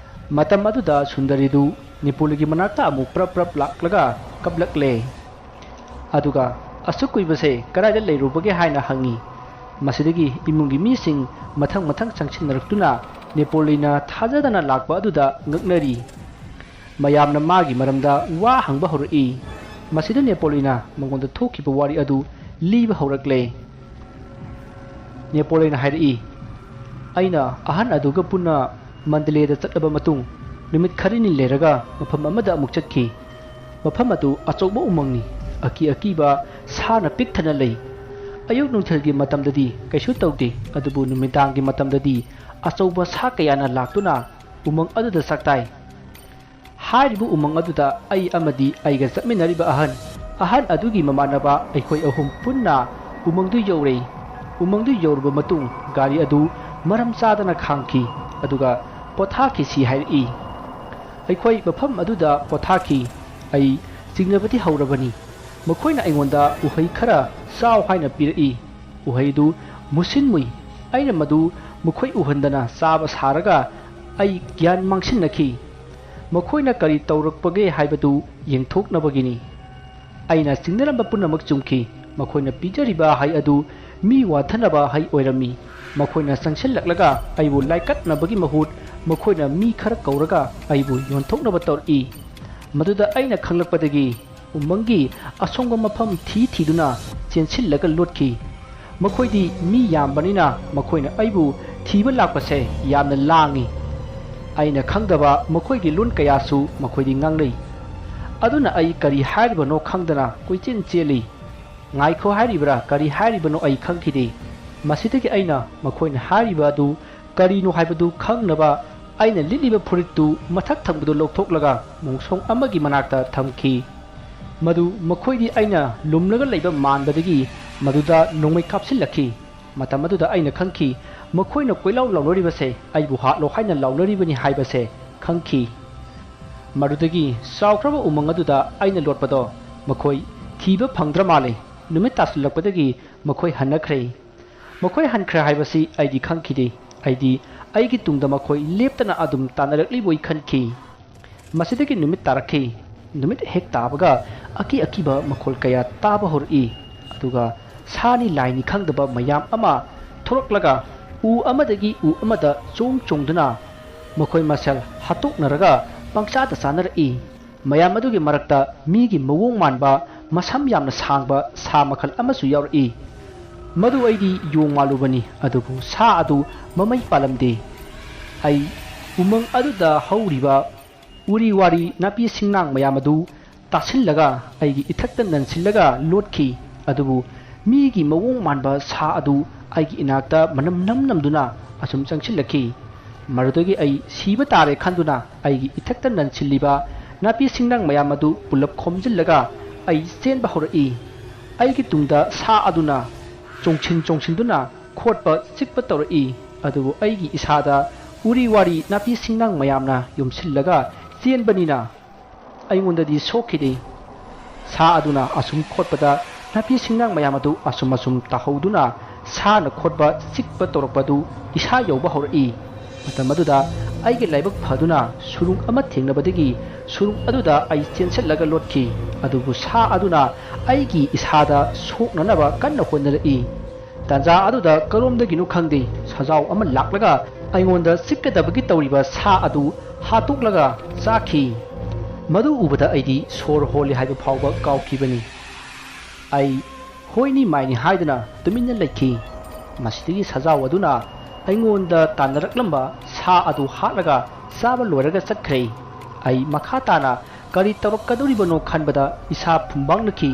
ꯃꯇꯝ ꯑꯗꯨꯗ ꯁꯨꯟꯗꯔꯤꯗꯨ ꯅꯦꯄꯣꯂꯤꯒꯤ ꯃꯅꯥꯛꯇ ꯑꯃꯨꯛ ꯄ꯭ꯔꯞ ꯂꯥꯛꯂꯒ ꯀꯞꯂꯛꯂꯦ ꯑꯗꯨꯒ ꯑꯁꯨꯛ ꯀꯨꯏꯕꯁꯦ ꯀꯗꯥꯏꯗ ꯂꯩꯔꯨꯕꯒꯦ ꯍꯥꯏꯅ ꯍꯪꯉꯤ ꯃꯁꯤꯗꯒꯤ ꯏꯃꯨꯡꯒꯤ ꯃꯤꯁꯤꯡ ꯃꯊꯪ ꯆꯪꯁꯤꯟꯅꯔꯛꯇꯨꯅ ꯅꯦꯄꯣꯂꯤꯅ ꯊꯥꯖꯗꯅ ꯂꯥꯛꯄ ꯑꯗꯨꯗ ꯉꯛꯅꯔꯤ ꯃꯌꯥꯝꯅ ꯃꯥꯒꯤ ꯃꯔꯝꯗ ꯋꯥ ꯍꯪꯕ ꯍꯧꯔꯛꯏ ꯃꯁꯤꯗ ꯅꯦꯄꯣꯂꯤꯅ ꯃꯉꯣꯟꯗ ꯊꯣꯛꯈꯤꯕ ꯋꯥꯔꯤ ꯑꯗꯨ ꯂꯤꯕ ꯍꯧꯔꯛꯂꯦ ꯅꯦꯄꯣꯂꯤꯅ ꯍꯥꯏꯔꯛꯏ ꯑꯩꯅ ꯑꯍꯟ ꯑꯗꯨꯒ ꯄꯨꯟꯅ ꯃꯟꯗꯂꯦꯗ ꯆꯠꯂꯕ ꯃꯇꯨꯡ ꯅꯨꯃꯤꯠ ꯈꯔꯅꯤ ꯂꯩꯔꯒ ꯃꯐꯝ ꯑꯃꯗ ꯑꯃꯨꯛ ꯆꯠꯈꯤ ꯃꯐꯝ ꯑꯗꯨ ꯑꯆꯧꯕ ꯎꯃꯪꯅꯤ ꯑꯀꯤꯕ ꯁꯥꯅ ꯄꯤꯛ ꯊꯟꯅ ꯂꯩ ꯑꯌꯨꯛ ꯅꯨꯡꯊꯤꯜꯒꯤ ꯃꯇꯝꯗꯗꯤ ꯀꯩꯁꯨ ꯇꯧꯗꯦ ꯑꯗꯨꯕꯨ ꯅꯨꯃꯤꯗꯥꯡꯒꯤ ꯃꯇꯝꯗꯗꯤ ꯑꯆꯧꯕ ꯁꯥ ꯀꯌꯥꯅ ꯂꯥꯛꯇꯨꯅ ꯎꯃꯪ ꯑꯗꯨꯗ ꯆꯥꯛꯇꯥꯏ ꯍꯥꯏꯔꯤꯕ ꯎꯃꯪ ꯑꯗꯨꯗ ꯑꯩ ꯑꯃꯗꯤ ꯑꯩꯒ ꯆꯠꯃꯤꯟꯅꯔꯤꯕ ꯑꯍꯟ ꯑꯗꯨꯒꯤ ꯃꯃꯥꯟꯅꯕ ꯑꯩꯈꯣꯏ ꯑꯍꯨꯝ ꯄꯨꯟꯅ ꯎꯃꯪꯗꯨ ꯌꯧꯔꯦ ꯎꯃꯪꯗꯨ ꯌꯧꯔꯕ ꯃꯇꯨꯡ ꯒꯥꯔꯤ ꯑꯗꯨ ꯃꯔꯝ ꯆꯥꯗꯅ ꯈꯥꯝꯈꯤ ꯑꯗꯨꯒ ꯄꯣꯊꯥꯈꯤꯁꯤ ꯍꯥꯏꯔꯛꯏ ꯑꯩꯈꯣꯏ ꯃꯐꯝ ꯑꯗꯨꯗ ꯄꯣꯊꯥꯈꯤ ꯑꯩ ꯆꯤꯡꯅꯕꯗꯤ ꯍꯧꯔꯕꯅꯤ ꯃꯈꯣꯏꯅ ꯑꯩꯉꯣꯟꯗ ꯎꯍꯩ ꯈꯔ ꯆꯥꯎ ꯍꯥꯏꯅ ꯄꯤꯔꯛꯏ ꯎꯍꯩꯗꯨ ꯃꯨꯁꯤꯟ ꯃꯨꯏ ꯑꯩꯅ ꯃꯗꯨ ꯃꯈꯣꯏ ꯎꯍꯟꯗꯅ ꯆꯥꯕ ꯁꯥꯔꯒ ꯑꯩ ꯒ꯭ꯌꯥꯟ ꯃꯥꯡꯁꯤꯟꯅꯈꯤ ꯃꯈꯣꯏꯅ ꯀꯔꯤ ꯇꯧꯔꯛꯄꯒꯦ ꯍꯥꯏꯕꯗꯨ ꯌꯦꯡꯊꯣꯛꯅꯕꯒꯤꯅꯤ ꯑꯩꯅ ꯆꯤꯡꯅꯔꯝꯕ ꯄꯨꯝꯅꯃꯛ ꯆꯨꯝꯈꯤ ꯃꯈꯣꯏꯅ ꯄꯤꯖꯔꯤꯕ ꯍꯩ ꯑꯗꯨ ꯃꯤ ꯋꯥꯊꯅꯕ ꯍꯩ ꯑꯣꯏꯔꯝꯃꯤ ꯃꯈꯣꯏꯅ ꯆꯪꯁꯤꯜꯂꯛꯂꯒ ꯑꯩꯕꯨ ꯂꯥꯏꯀꯠꯅꯕꯒꯤ ꯃꯍꯨꯠ ꯃꯈꯣꯏꯅ ꯃꯤ ꯈꯔ ꯀꯧꯔꯒ ꯑꯩꯕꯨ ꯌꯣꯟꯊꯣꯛꯅꯕ ꯇꯧꯔꯛꯏ ꯃꯗꯨꯗ ꯑꯩꯅ ꯈꯪꯂꯛꯄꯗꯒꯤ ꯎꯃꯪꯒꯤ ꯑꯁꯣꯡꯕ ꯃꯐꯝ ꯊꯤꯗꯨꯅ ꯆꯦꯟꯁꯤꯜꯂꯒ ꯂꯣꯠꯈꯤ ꯃꯈꯣꯏꯗꯤ ꯃꯤ ꯌꯥꯝꯕꯅꯤꯅ ꯃꯈꯣꯏꯅ ꯑꯩꯕꯨ ꯊꯤꯕ ꯂꯥꯛꯄꯁꯦ ꯌꯥꯝꯅ ꯂꯥꯡꯏ ꯑꯩꯅ ꯈꯪꯗꯕ ꯃꯈꯣꯏꯒꯤ ꯂꯣꯟ ꯀꯌꯥꯁꯨ ꯃꯈꯣꯏꯗꯤ ꯉꯥꯡꯅꯩ ꯑꯗꯨꯅ ꯑꯩ ꯀꯔꯤ ꯍꯥꯏꯔꯤꯕꯅꯣ ꯈꯪꯗꯅ ꯀꯣꯏꯆꯦꯟ ꯆꯦꯜꯂꯤ ꯉꯥꯏꯈꯣ ꯍꯥꯏꯔꯤꯕ꯭ꯔꯥ ꯀꯔꯤ ꯍꯥꯏꯔꯤꯕꯅꯣ ꯑꯩ ꯈꯪꯈꯤꯗꯦ ꯃꯁꯤꯗꯒꯤ ꯑꯩꯅ ꯃꯈꯣꯏꯅ ꯍꯥꯏꯔꯤꯕ ꯑꯗꯨ ꯀꯔꯤꯅꯣ ꯍꯥꯏꯕꯗꯨ ꯈꯪꯅꯕ ꯑꯩꯅ ꯂꯤꯠꯂꯤꯕ ꯐꯨꯔꯤꯠꯇꯨ ꯃꯊꯛ ꯊꯪꯕꯗꯨ ꯂꯧꯊꯣꯛꯂꯒ ꯃꯣꯡꯁꯣꯡ ꯑꯃꯒꯤ ꯃꯅꯥꯛꯇ ꯊꯝꯈꯤ ꯃꯗꯨ ꯃꯈꯣꯏꯗꯤ ꯑꯩꯅ ꯂꯨꯝꯂꯒ ꯂꯩꯕ ꯃꯥꯟꯕꯗꯒꯤ ꯃꯗꯨꯗ ꯅꯣꯡꯃꯩ ꯀꯥꯞꯁꯤꯜꯂꯛꯈꯤ ꯃꯇꯝ ꯑꯗꯨꯗ ꯑꯩꯅ ꯈꯪꯈꯤ ꯃꯈꯣꯏꯅ ꯀꯣꯏꯂꯥꯎ ꯂꯥꯎꯅꯔꯤꯕꯁꯦ ꯑꯩꯕꯨ ꯍꯥꯠꯂꯣ ꯍꯥꯏꯅ ꯂꯥꯎꯅꯔꯤꯕꯅꯤ ꯍꯥꯏꯕꯁꯦ ꯈꯪꯈꯤ ꯃꯗꯨꯗꯒꯤ ꯆꯥꯎꯈ꯭ꯔꯕ ꯎꯃꯪ ꯑꯗꯨꯗ ꯑꯩꯅ ꯂꯣꯠꯄꯗꯣ ꯃꯈꯣꯏ ꯊꯤꯕ ꯐꯪꯗ꯭ꯔ ꯃꯥꯜꯂꯦ ꯅꯨꯃꯤꯠ ꯇꯥꯁꯤꯜꯂꯛꯄꯗꯒꯤ ꯃꯈꯣꯏ ꯍꯟꯅꯈ꯭ꯔꯦ ꯃꯈꯣꯏ ꯍꯟꯈ꯭ꯔꯦ ꯍꯥꯏꯕꯁꯤ ꯑꯩꯗꯤ ꯈꯪꯈꯤꯗꯦ ꯑꯩꯗꯤ ꯑꯩꯒꯤ ꯇꯨꯡꯗ ꯃꯈꯣꯏ ꯂꯦꯞꯇꯅ ꯑꯗꯨꯝ ꯇꯥꯟꯅꯔꯛꯂꯤꯕꯣꯏ ꯈꯟꯈꯤ ꯃꯁꯤꯗꯒꯤ ꯅꯨꯃꯤꯠ ꯇꯥꯔꯛꯈꯤ ꯅꯨꯃꯤꯠ ꯍꯦꯛ ꯇꯥꯕꯒ ꯑꯀꯤꯕ ꯃꯈꯣꯜ ꯀꯌꯥ ꯇꯥꯕ ꯍꯧꯔꯛꯏ ꯑꯗꯨꯒ ꯁꯥꯅꯤ ꯂꯥꯏꯅꯤ ꯈꯪꯗꯕ ꯃꯌꯥꯝ ꯑꯃ ꯊꯣꯔꯛꯂꯒ ꯎ ꯑꯃꯗꯒꯤ ꯎ ꯑꯃꯗ ꯆꯣꯡꯗꯨꯅ ꯃꯈꯣꯏ ꯃꯁꯦꯜ ꯍꯥꯠꯇꯣꯛꯅꯔꯒ ꯄꯪꯆꯥꯗ ꯆꯥꯅꯔꯛꯏ ꯃꯌꯥꯝ ꯑꯗꯨꯒꯤ ꯃꯔꯛꯇ ꯃꯤꯒꯤ ꯃꯑꯣꯡ ꯃꯥꯟꯕ ꯃꯁꯝ ꯌꯥꯝꯅ ꯁꯥꯡꯕ ꯁꯥ ꯃꯈꯜ ꯑꯃꯁꯨ ꯌꯥꯎꯔꯛꯏ ꯃꯗꯨ ꯑꯩꯗꯤ ꯌꯣꯡ ꯃꯥꯜꯂꯨꯕꯅꯤ ꯑꯗꯨꯕꯨ ꯁꯥ ꯑꯗꯨ ꯃꯃꯩ ꯄꯥꯜꯂꯝꯗꯦ ꯑꯩ ꯎꯃꯪ ꯑꯗꯨꯗ ꯍꯧꯔꯤꯕ ꯎꯔꯤ ꯋꯥꯔꯤ ꯅꯥꯄꯤ ꯁꯤꯡꯅꯥꯡ ꯃꯌꯥꯝ ꯑꯗꯨ ꯇꯥꯁꯤꯜꯂꯒ ꯑꯩꯒꯤ ꯏꯊꯛꯇ ꯅꯟꯁꯤꯜꯂꯒ ꯂꯣꯠꯈꯤ ꯑꯗꯨꯕꯨ ꯃꯤꯒꯤ ꯃꯑꯣꯡ ꯃꯥꯟꯕ ꯁꯥ ꯑꯗꯨ ꯑꯩꯒꯤ ꯏꯅꯥꯛꯇ ꯃꯅꯝ ꯅꯝꯗꯨꯅ ꯑꯁꯨꯝ ꯆꯪꯁꯤꯜꯂꯛꯈꯤ ꯃꯗꯨꯗꯒꯤ ꯑꯩ ꯁꯤꯕ ꯇꯥꯔꯦ ꯈꯟꯗꯨꯅ ꯑꯩꯒꯤ ꯏꯊꯛꯇ ꯅꯟꯁꯤꯜꯂꯤꯕ ꯅꯥꯄꯤ ꯁꯤꯡꯅꯥꯡ ꯃꯌꯥꯝ ꯑꯗꯨ ꯄꯨꯂꯞ ꯈꯣꯝꯖꯤꯜꯂꯒ ꯑꯩ ꯆꯦꯟꯕ ꯍꯧꯔꯛꯏ ꯑꯩꯒꯤ ꯇꯨꯡꯗ ꯁꯥ ꯑꯗꯨꯅ ꯆꯣꯡꯁꯤꯟꯗꯨꯅ ꯈꯣꯠꯄ ꯆꯤꯛꯄ ꯇꯧꯔꯛꯏ ꯑꯗꯨꯕꯨ ꯑꯩꯒꯤ ꯏꯁꯥꯗ ꯎꯔꯤ ꯋꯥꯔꯤ ꯅꯥꯄꯤ ꯁꯤꯡꯅꯥꯡ ꯃꯌꯥꯝꯅ ꯌꯨꯝꯁꯤꯜꯂꯒ ꯆꯦꯟꯕꯅꯤꯅ ꯑꯩꯉꯣꯟꯗꯗꯤ ꯁꯣꯛꯈꯤꯗꯦ ꯁꯥ ꯑꯗꯨꯅ ꯑꯁꯨꯝ ꯈꯣꯠꯄꯗ ꯅꯥꯄꯤ ꯁꯤꯡꯅꯥꯡ ꯃꯌꯥꯝ ꯑꯗꯨ ꯑꯁꯨꯝ ꯇꯥꯍꯧꯗꯨꯅ ꯁꯥꯅ ꯈꯣꯠꯄ ꯆꯤꯛꯄ ꯇꯧꯔꯛꯄꯗꯨ ꯏꯁꯥ ꯌꯧꯕ ꯍꯧꯔꯛꯏ ꯃꯇꯝ ꯑꯗꯨꯗ ꯑꯩꯒꯤ ꯂꯥꯏꯕꯛ ꯐꯗꯨꯅ ꯁꯨꯔꯨꯡ ꯑꯃ ꯊꯦꯡꯅꯕꯗꯒꯤ ꯁꯨꯔꯨꯡ ꯑꯗꯨꯗ ꯑꯩ ꯆꯦꯟꯁꯤꯜꯂꯒ ꯂꯣꯠꯈꯤ ꯑꯗꯨꯕꯨ ꯁꯥ ꯑꯗꯨꯅ ꯑꯩꯒꯤ ꯏꯁꯥꯗ ꯁꯣꯛꯅꯅꯕ ꯀꯟꯅ ꯍꯣꯠꯅꯔꯛꯏ ꯇꯥꯟꯖꯥ ꯑꯗꯨꯗ ꯀꯔꯣꯝꯗꯒꯤꯅꯣ ꯈꯪꯗꯦ ꯁꯖꯥꯎ ꯑꯃ ꯂꯥꯛꯂꯒ ꯑꯩꯉꯣꯟꯗ ꯆꯤꯛꯀꯗꯕꯒꯤ ꯇꯧꯔꯤꯕ ꯁꯥ ꯑꯗꯨ ꯍꯥꯠꯇꯣꯛꯂꯒ ꯆꯥꯈꯤ ꯃꯗꯨ ꯎꯕꯗ ꯑꯩꯗꯤ ꯁꯣꯔ ꯍꯣꯜꯂꯤ ꯍꯥꯏꯕ ꯐꯥꯎꯕ ꯀꯥꯎꯈꯤꯕꯅꯤ ꯑꯩ ꯍꯣꯏꯅꯤ ꯃꯥꯏꯅꯤ ꯍꯥꯏꯗꯨꯅ ꯇꯨꯃꯤꯟꯅ ꯂꯩꯈꯤ ꯃꯁꯤꯗꯒꯤ ꯁꯖꯥꯎ ꯑꯗꯨꯅ ꯑꯩꯉꯣꯟꯗ ꯇꯥꯟꯅꯔꯛꯂꯝꯕ ꯁꯥ ꯑꯗꯨ ꯍꯥꯠꯂꯒ ꯆꯥꯕ ꯂꯣꯏꯔꯒ ꯆꯠꯈ꯭ꯔꯦ ꯑꯩ ꯃꯈꯥ ꯇꯥꯅ ꯀꯔꯤ ꯇꯧꯔꯛꯀꯗꯧꯔꯤꯕꯅꯣ ꯈꯟꯕꯗ ꯏꯁꯥ ꯐꯨꯝꯕꯥꯡꯅꯈꯤ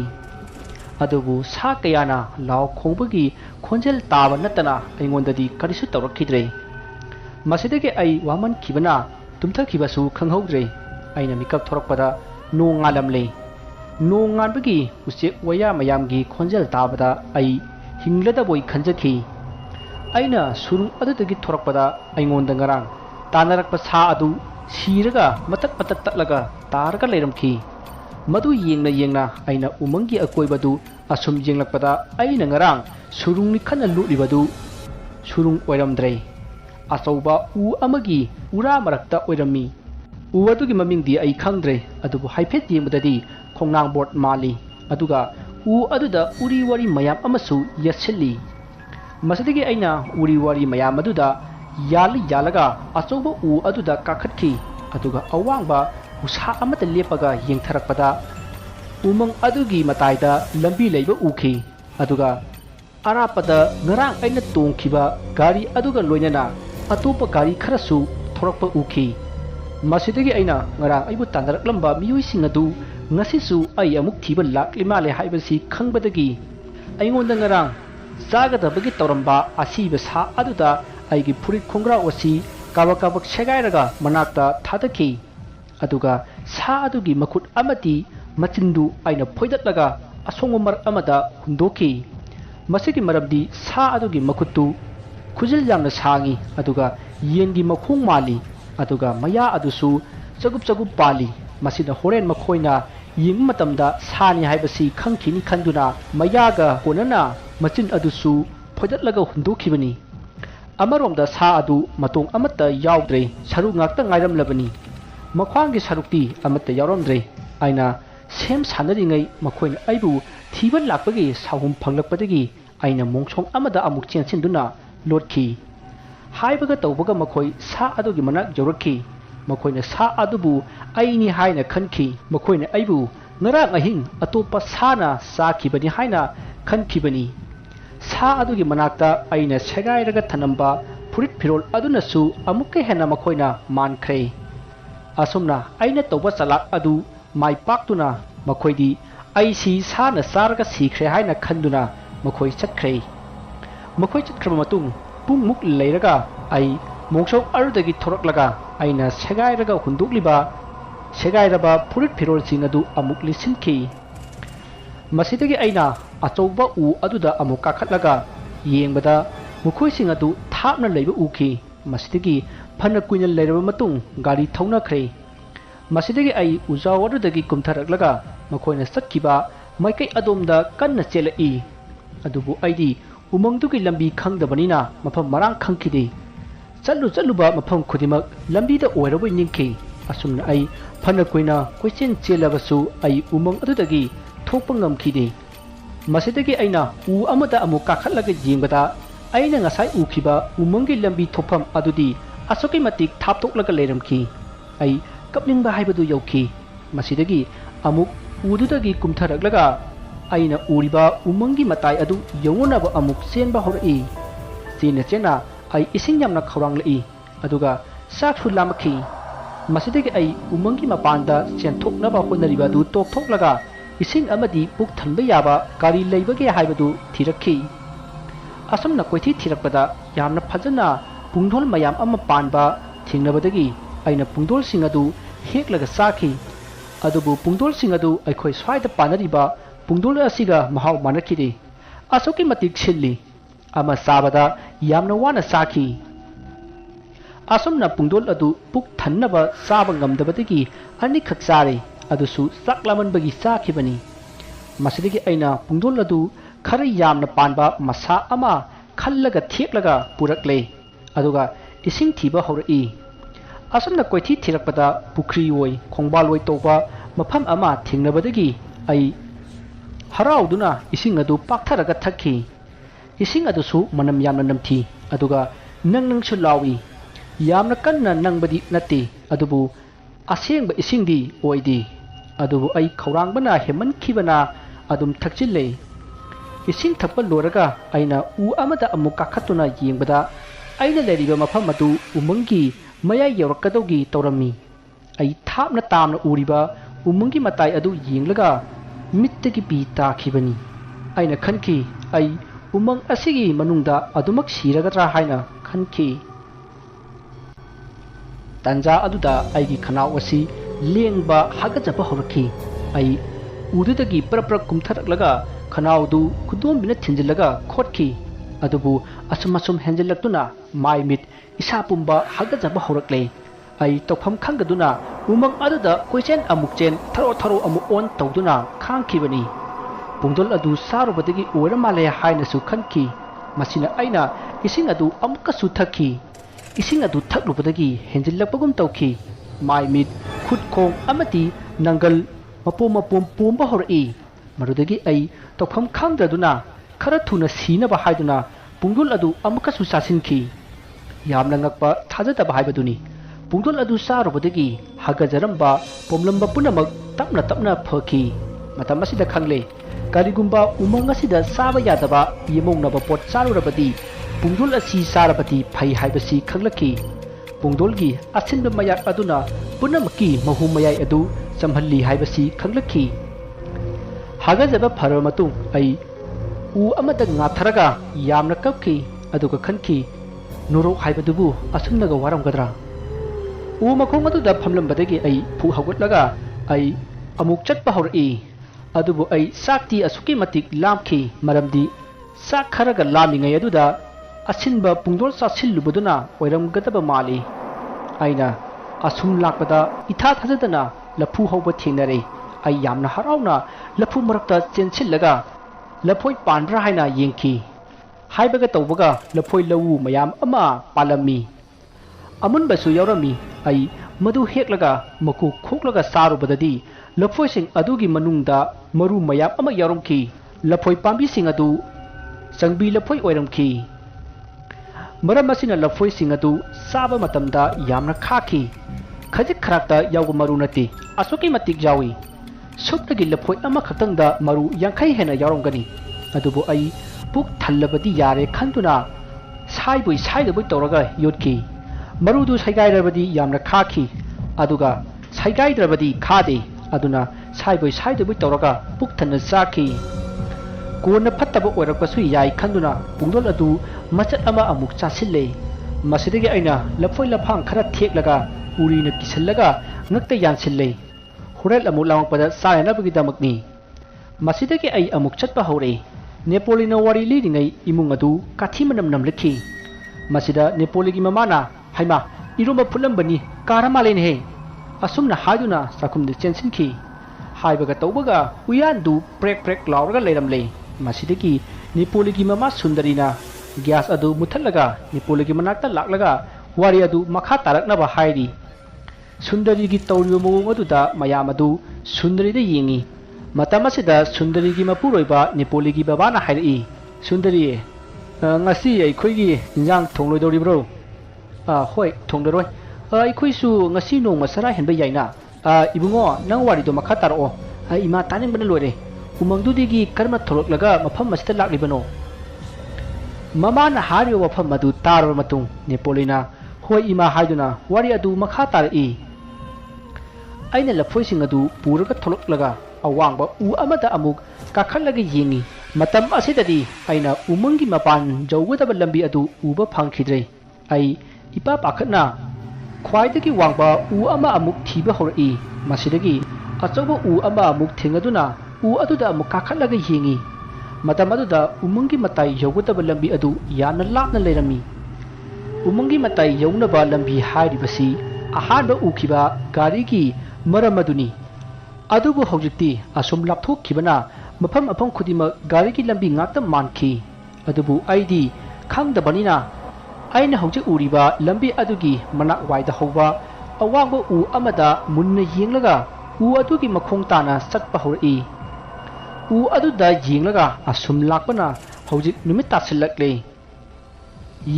ꯑꯗꯨꯕꯨ ꯁꯥ ꯀꯌꯥꯅ ꯂꯥꯎ ꯈꯣꯡꯕꯒꯤ ꯈꯣꯟꯖꯦꯜ ꯇꯥꯕ ꯅꯠꯇꯅ ꯑꯩꯉꯣꯟꯗꯗꯤ ꯀꯔꯤꯁꯨ ꯇꯧꯔꯛꯈꯤꯗ꯭ꯔꯦ ꯃꯁꯤꯗꯒꯤ ꯑꯩ ꯋꯥꯃꯟꯈꯤꯕꯅ ꯇꯨꯝꯊꯈꯤꯕꯁꯨ ꯈꯪꯍꯧꯗ꯭ꯔꯦ ꯑꯩꯅ ꯃꯤꯀꯞ ꯊꯣꯔꯛꯄꯗ ꯅꯣꯡ ꯉꯥꯜꯂꯝꯂꯦ ꯅꯣꯡ ꯉꯥꯟꯕꯒꯤ ꯎꯆꯦꯛ ꯋꯥꯌꯥ ꯃꯌꯥꯝꯒꯤ ꯈꯣꯟꯖꯦꯜ ꯇꯥꯕꯗ ꯑꯩ ꯍꯤꯡꯂꯗꯕꯣꯏ ꯈꯟꯖꯈꯤ ꯑꯩꯅ ꯁꯨꯔꯨꯡ ꯑꯗꯨꯗꯒꯤ ꯊꯣꯔꯛꯄꯗ ꯑꯩꯉꯣꯟꯗ ꯉꯔꯥꯡ ꯇꯥꯟꯅꯔꯛꯄ ꯁꯥ ꯑꯗꯨ ꯁꯤꯔꯒ ꯃꯇꯠ ꯇꯠꯂꯒ ꯇꯥꯔꯒ ꯂꯩꯔꯝꯈꯤ ꯃꯗꯨ ꯌꯦꯡꯅ ꯑꯩꯅ ꯎꯃꯪꯒꯤ ꯑꯀꯣꯏꯕꯗꯨ ꯑꯁꯨꯝ ꯌꯦꯡꯂꯛꯄꯗ ꯑꯩꯅ ꯉꯔꯥꯡ ꯁꯨꯔꯨꯡꯅꯤ ꯈꯟꯅ ꯂꯨꯠꯂꯤꯕꯗꯨ ꯁꯨꯔꯨꯡ ꯑꯣꯏꯔꯝꯗ꯭ꯔꯦ ꯑꯆꯧꯕ ꯎ ꯑꯃꯒꯤ ꯎꯔꯥ ꯃꯔꯛꯇ ꯑꯣꯏꯔꯝꯃꯤ ꯎ ꯑꯗꯨꯒꯤ ꯃꯃꯤꯡꯗꯤ ꯑꯩ ꯈꯪꯗ꯭ꯔꯦ ꯑꯗꯨꯕꯨ ꯍꯥꯏꯐꯦꯠ ꯌꯦꯡꯕꯗꯗꯤ ꯈꯣꯡꯅꯥꯡꯕꯣꯠ माली अदुगा उ अदुदा उरी वारी मयाम अमसु यसिल्ली मसदिगी अइना उरी वारी मयाम अदुदा यालगा अचौब उ अदुदा काखटखी अदुगा अवांगबा उसा अमत लेपगा येंथरकपदा उमंग अदुगी मताइदा लंबी लेबा उखी अदुगा अरापदा ngरang अइना तोंखिबा गाड़ी अदुगा लोइनना अतोप गाड़ी खरसु थोरकपा उखी मसिदगी अइना ngरang अइबु तानरकलंबा मियोइसिंग अदु ngasisu ai amuk thiba lakli male haibasi khangbadagi aingonda ngarang jagadabagi toramba asiba sa aduda aigi furit khongra osi kabak segairaga manakta thadaki aduga sa adugi makut amati machindu aina phoidatlaga asongomar amada hundoki masigi marabdi sa adugi makuttu khujil yamna sangi aduga yengi makhong mali aduga maya adusu chagup pali masida horen makhoina ying matamda sani haibasi khangkhini khanduna mayaga konana machin adusu phoidatlaga hundokhibani amaromda sa adu matong amata yaudre saru ngakta ngairamlabani makhwangi sarukti amata yauromdre aina sem sanaringai makhoina aibu thiba lakpagi sahum phanglakpadagi aina mongchong amada amuk chenchinduna lotki haibaga tawbaga makhoi sa adugi manak jorakki मखोइने सा अदुबु आइनि हाइना खनखि मखोइने आइबु ngara ahing atopa sana sakibani haina khankibani sa adugi manakta aina segai raga thanamba furit phirol adunasu amukke hena makhoina mankhre asumna aina toba salak adu mai paktuna makhoidi aisi sana sarga sikhre haina khanduna makhoi chakhre makhoi chakhra matung pungmuk leiraga ai mongsok arudagi thoraklaga aina segai raga hundukliba segai raba furit phirol sing adu amuk lisinki masidagi aina achouba u aduda amuk kakhatlaga yengbada mukhoi sing adu thapna leiba uki masidagi phana kuina leiraba matung gari thauna khre masidagi ai ujaw adudagi kumtharaklaga makhoina satkiba maikai adomda kanna chelai adubu aidi umangdugi lambi khangdabanina mafam marang khangkide chaluba mafam khudimak lambi da oirabo ningki asumna ai phana kuina question chelabasu ai umang adudagi thokpa ngamkhide masidagi aina u amada amu kakhatlaga jingbada aina ngasai ukhiba umangi lambi thopam adudi asoki matik thaptoklaga leiramki ai kapningba haibadu yauki masidagi amuk ududagi kumtharaklaga aina uriba umangi matai adu yongonaba amuk senba horai chena ai ising yamna khawranglai aduga sakhu lamakhi masidagi ai umangi mapanda chenthoknaba honariba du tokthoklaga ising amadi puk thanba yaba gari leibage haibadu thirakhi asumna koithi thirakpada yamna phajana pungdol mayam ama panba thingnabadagi aina pungdol sing adu heklaga sakhi adubu pungdol sing adu aikhoi swaida panariba pungdol asiga mahau manakiri asuki matik chilli ama sabada yamna wana sakhi asumna pungdol adu puk thannaba saba ngamdabadagi ani khaksari adusu saklaman bagi sakhibani masidagi aina pungdol adu khara yamna panba masa ama khallaga theklaga purakle aduga ising thiba hori asumna koithi thirakpada pukri oi khongbal oi toba mafam ama thingnabadagi ai harauduna ising adu paktharaga thakhi ising adusu manam yamna namthi aduga nang su lawi yamna kanna nangbadi natti adubu asengba isingdi oidi adubu ai khaurangbana heman khibana adum thakchille ising thakpa loraga aina u amada amuk kakhatuna yengbada aina leriba mafam adu umangi maya yawrakadawgi tawrami ai thapna tamna uriba umangi matai adu yenglaga mittagi pi takhibani aina khanki ai umang asigi manungda adumak siragadra haina khanki tanja aduda aigi khanau asi lengba hagajaba horakhi ai ududagi prapra kumtharaklaga khanau du khudom bina thinjilaga khotkhi adubu asum henjilaktuna mai mit isa pumba hagajaba horakle ai tokpham khangaduna umang aduda koichen amukchen tharo amu on tawduna khangkhibani pungdol adu sarubadagi oramale haina su khanki masina aina ising adu amukka su thakhi ising adu thaklubadagi henjilakpagum tawki mai mit khutkhong amati nangal mapum pumba horai marudagi ai tokpham khangdaduna khara thuna sinaba haiduna pungdol adu amukka su sasinki yamna ngakpa thajadaba haibaduni pungdol adu sarubadagi hagajaramba pomlamba punamak tapna phaki matam asida khangle karigumba umang asida saba yadaba yemongnaba pot sarurabadi pungdol asi sarabati phai haibasi khanglaki pungdolgi asinba mayak aduna punamaki mahu mayai adu samhalli haibasi khanglaki hagajaba pharamatung ai u amada ngatharaga yamna kapki aduga khanki nurok haibadubu asumnaga waramgadra u makhong aduda phamlambadagi ai phu hagutlaga ai amuk chatpa hori adubu ai sakti asuki matik lamki maramdi sak kharaga lamingai aduda asinba pungdol sasilubaduna oiramgadaba mali aina asum lakpada itha thajadana lapu hauba thenare ai yamna harauna lapu marakta chensillaga lapoi pandra haina yengki haibaga tawbaga lapoi lawu mayam ama palami amunbasu yaurami ai madu heklaga maku khoklaga sarubadadi lapoi sing adugi manungda maru mayam ama yarumki lapoi pambi sing adu sangbi lapoi oiramki maram asina lapoi sing adu saba matamda yamna khaki khajik kharakta yawgu maru nati asuki matik jawi suptagi lapoi ama khatangda maru yankhai hena yaromgani adubu ai puk thallabadi yare khantuna saibui saidabui tawraga yotki marudu saigairabadi yamna khaki aduga saigaidrabadi khade aduna saibui saidabui tawraga puk thanna saki kona phattaba oirakpasu yai khanduna pungdol adu machat ama amuk chasille masidagi aina lafoi lafang khara theklaga urina kisallaga ngakta yansille horel amu lamakpada sayanabagi damakni masidagi ai amuk chatpa hore Nepolina wari lidingai imung adu kathi manam namlakhi masida Nepoligi mamana haima iromba phulambani karamalen he asumna haiduna sakumde chensinki haibaga tawbaga uyandu prek lauraga leiramle masidagi Nepoligi mama sundarina gas adu muthallaga Nepoligi manakta laklaga wari adu makha taraknaba hairi sundarigi tawriyo mawong aduda mayam adu sundarida yengi matamasida sundarigi mapuroiba Nepoligi babana hairi sundari ngasi aikhoigi injang thongloidoribro hoi thongdaroi aikhoisu ngasi nong masara henba yaina ibungo nang wari do makha tarao ima taning bana loire umangdudigi karma tholoklaga mafam masita laklibano mamana hariyo wafam madu tarar matung Nepolina hoi ima haiduna wari adu makha tarai aina lafoi sing adu puraga tholoklaga awangba u amada amuk kakhallaga yengi matam asidadi aina umangi mapan jawgadaba lambi adu uba phangkhidre ai ipa pakhatna khwaidagi wangba u ama amuk thiba horai masidagi achauba u ama amuk thengaduna u aduda amuk kakhallaga yengi matam aduda umangi matai jawgadaba lambi adu yana lapna leirami umangi matai yaunaba lambi hairibasi ahanba ukhiba gari ki maramaduni adubu hojikti asum lapthokkhibana mafam afam khudima gari ki lambi ngakta mankhi adubu aidi khangdabanina aina hojik uriba lambi adugi manak waida hoba awangba u amada munna yenglaga u adugi makhong tana satpa horai u aduda yenglaga asum lakpana hojik numit tasilakle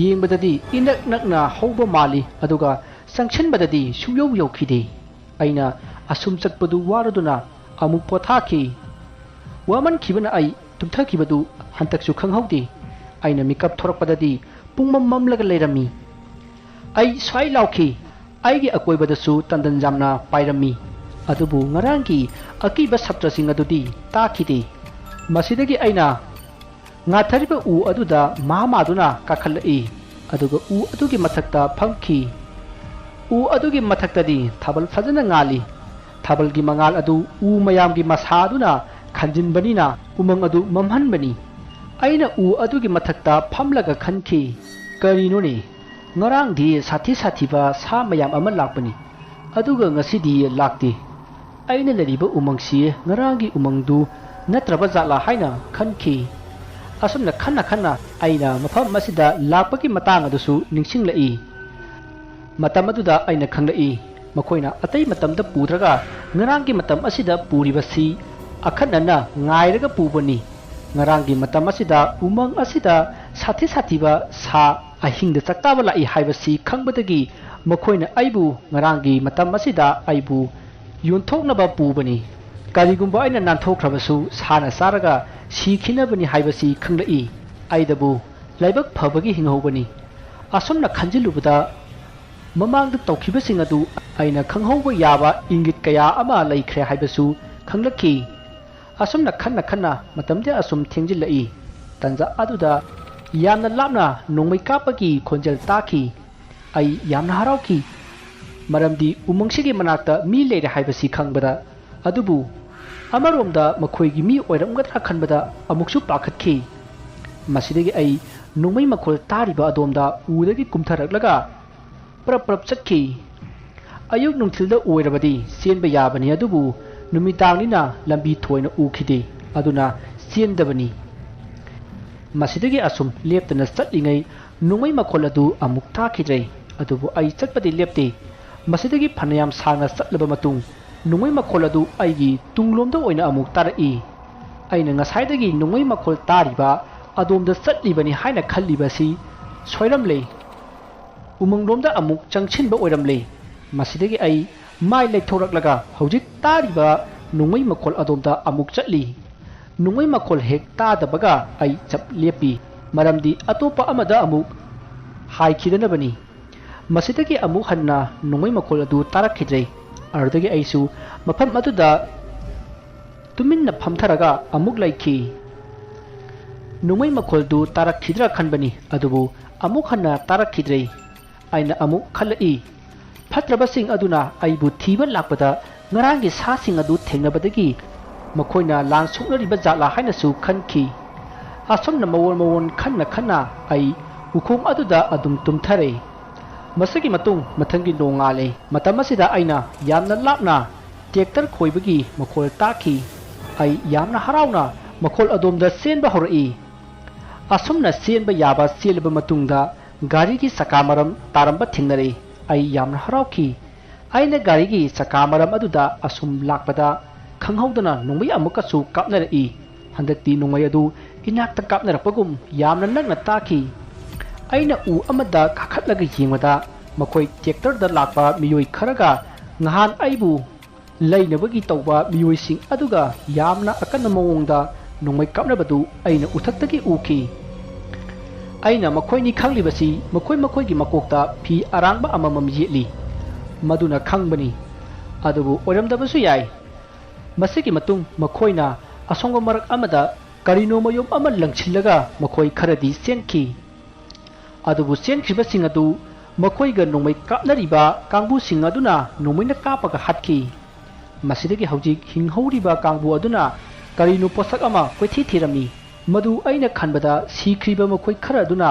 yengbadadi inak nakna hoba mali aduga sangchenbadadi suyow yawkhide aina asum chakpadu waraduna amuk pothaki waman khibana ai tumthakibadu hantaksu khanghaude aina mikap thorakpadadi pungmam mamlaga leirami ai swai lauki aigi akoibadasu tandan jamna pairami adubu ngarangi akiba satrasing adudi takhide masidagi aina ngathariba u aduda mahamaduna kakhalai aduga u adugi mathakta phangki u adugi mathaktadi thabal fajana ngali thabalgi mangal adu u mayamgi masaduna khanjinbanina umang adu mamhanbani aina u adugi mathakta phamlaga khanki karinone ngarang di sathi sathi ba sa mayam ama lakpani aduga ngasidi lakti aina lariba umangsi ngarangi umangdu natraba jala haina khanki asumna khanna aina mafam masida lakpaki matang adusu ningsinglai matam aduda aina khanglai makoina atai matamda pudraga ngarangi matam asida puribasi akhanana ngairaga pubani ngarangi matam asida umang asida sathi sathiba sa ahingda chaktaba lai haibasi khangbadagi makoina aibu ngarangi matam asida aibu yunthoknaba pubani karigumba aina nanthokrabasu sana saraga sikhinabani haibasi khanglai aidabu laibak phabagi hinghobani asomna khanjilubada mamangda tawkhibasing adu aina khanghauba yaba ingit kaya ama laikhre haibasu khanglaki asumna khanna matamde asum thengjilai tanja aduda yamna lapna nongmai kapagi khonjal taki ai yamna harauki maramdi umangsigi manakta mi leire haibasi khangbada adubu amaromda makhoigi mi oiramgadra khanbada amuksu pakhatki masidagi ai nongmai makhol tariba adomda udagi kumtharaklaga prap chakki ayuk nungthilda oirabadi senba yabani adubu numitangina lambi thoina ukhide aduna sendabani masidagi asum leptana chatlingai nungmai makhol adu amuk takhidrei adubu ai chatpadi lepte masidagi phanayam sangna chatlaba matung nungmai makhol adu aigi tunglomda oina amuk tarai aina ngasaidagi nungmai makhol tariba adomda chatlibani haina khallibasi soiramle umanglomda amuk changchinba oiramle masidagi ai mai leithoraklaga hojik tariba nungmai makhol adomda amuk chatli nungmai makhol hek tadabaga ai chap lepi maramdi atopa amada amuk haikidanabani masidagi amuk hanna nungmai makhol adu tarakhidrei ardagi aisu mafam aduda tuminna phamtharaga amuk laiki nungmai makhol du tarakhidra khanbani adubu amuk hanna tarakhidrei aina amuk khalai phatrabasing aduna aibu thiba lakpada ngarangi sasing adu thengnabadagi makoina lan suknariba jala haina su khanki asomna mawon khanna ai ukhum aduda adum tumthare masagi matung mathangi nongale matamasida aina yamna lapna tractor khoibagi makhol taki ai yamna harauna makhol adomda senba horai asomna senba yaba selba matungda gari ki sakamaram taramba thingnare ai yamna harauki aina gari ki sakamaram aduda asum lakpada khanghaudana nongmai amuka su kapnarai handakti nongmai adu inakta kapnarakpagum yamna nakna taki aina u amada kakhatlaga yengmada makoi tractor da lakpa miyoi kharaga ngahan aibu lainabagi tawba miyoi sing aduga yamna akanna mawongda nongmai kapnabadu aina uthaktagi uki aina makoini khanglibasi makoigi makokta phi arangba amamam yetli maduna khangbani adubu oramdabasu yai ꯃꯁꯤꯒꯤ ꯃꯇꯨꯡ ꯃꯈꯣꯏꯅ ꯑꯁꯣꯡꯕ ꯃꯔꯛ ꯑꯃꯗ ꯀꯔꯤꯅꯣ ꯃꯌꯨꯝ ꯑꯃ ꯂꯪꯁꯤꯜꯂꯒ ꯃꯈꯣꯏ ꯈꯔꯗꯤ ꯆꯦꯟꯈꯤ ꯑꯗꯨꯕꯨ ꯆꯦꯟꯈꯤꯕꯁꯤꯡ ꯑꯗꯨ ꯃꯈꯣꯏꯒ ꯅꯣꯡꯃꯩ ꯀꯥꯞꯅꯔꯤꯕ ꯀꯥꯡꯕꯨꯁꯤꯡ ꯑꯗꯨꯅ ꯅꯣꯡꯃꯩꯅ ꯀꯥꯞꯄꯒ ꯍꯥꯠꯈꯤ ꯃꯁꯤꯗꯒꯤ ꯍꯧꯖꯤꯛ ꯍꯤꯡꯍꯧꯔꯤꯕ ꯀꯥꯡꯕꯨ ꯑꯗꯨꯅ ꯀꯔꯤꯅꯣ ꯄꯣꯠꯁꯛ ꯑꯃ ꯀꯣꯏꯊꯤ ꯊꯤꯔꯝꯃꯤ ꯃꯗꯨ ꯑꯩꯅ ꯈꯟꯕꯗ ꯁꯤꯈ꯭ꯔꯤꯕ ꯃꯈꯣꯏ ꯈꯔ ꯑꯗꯨꯅ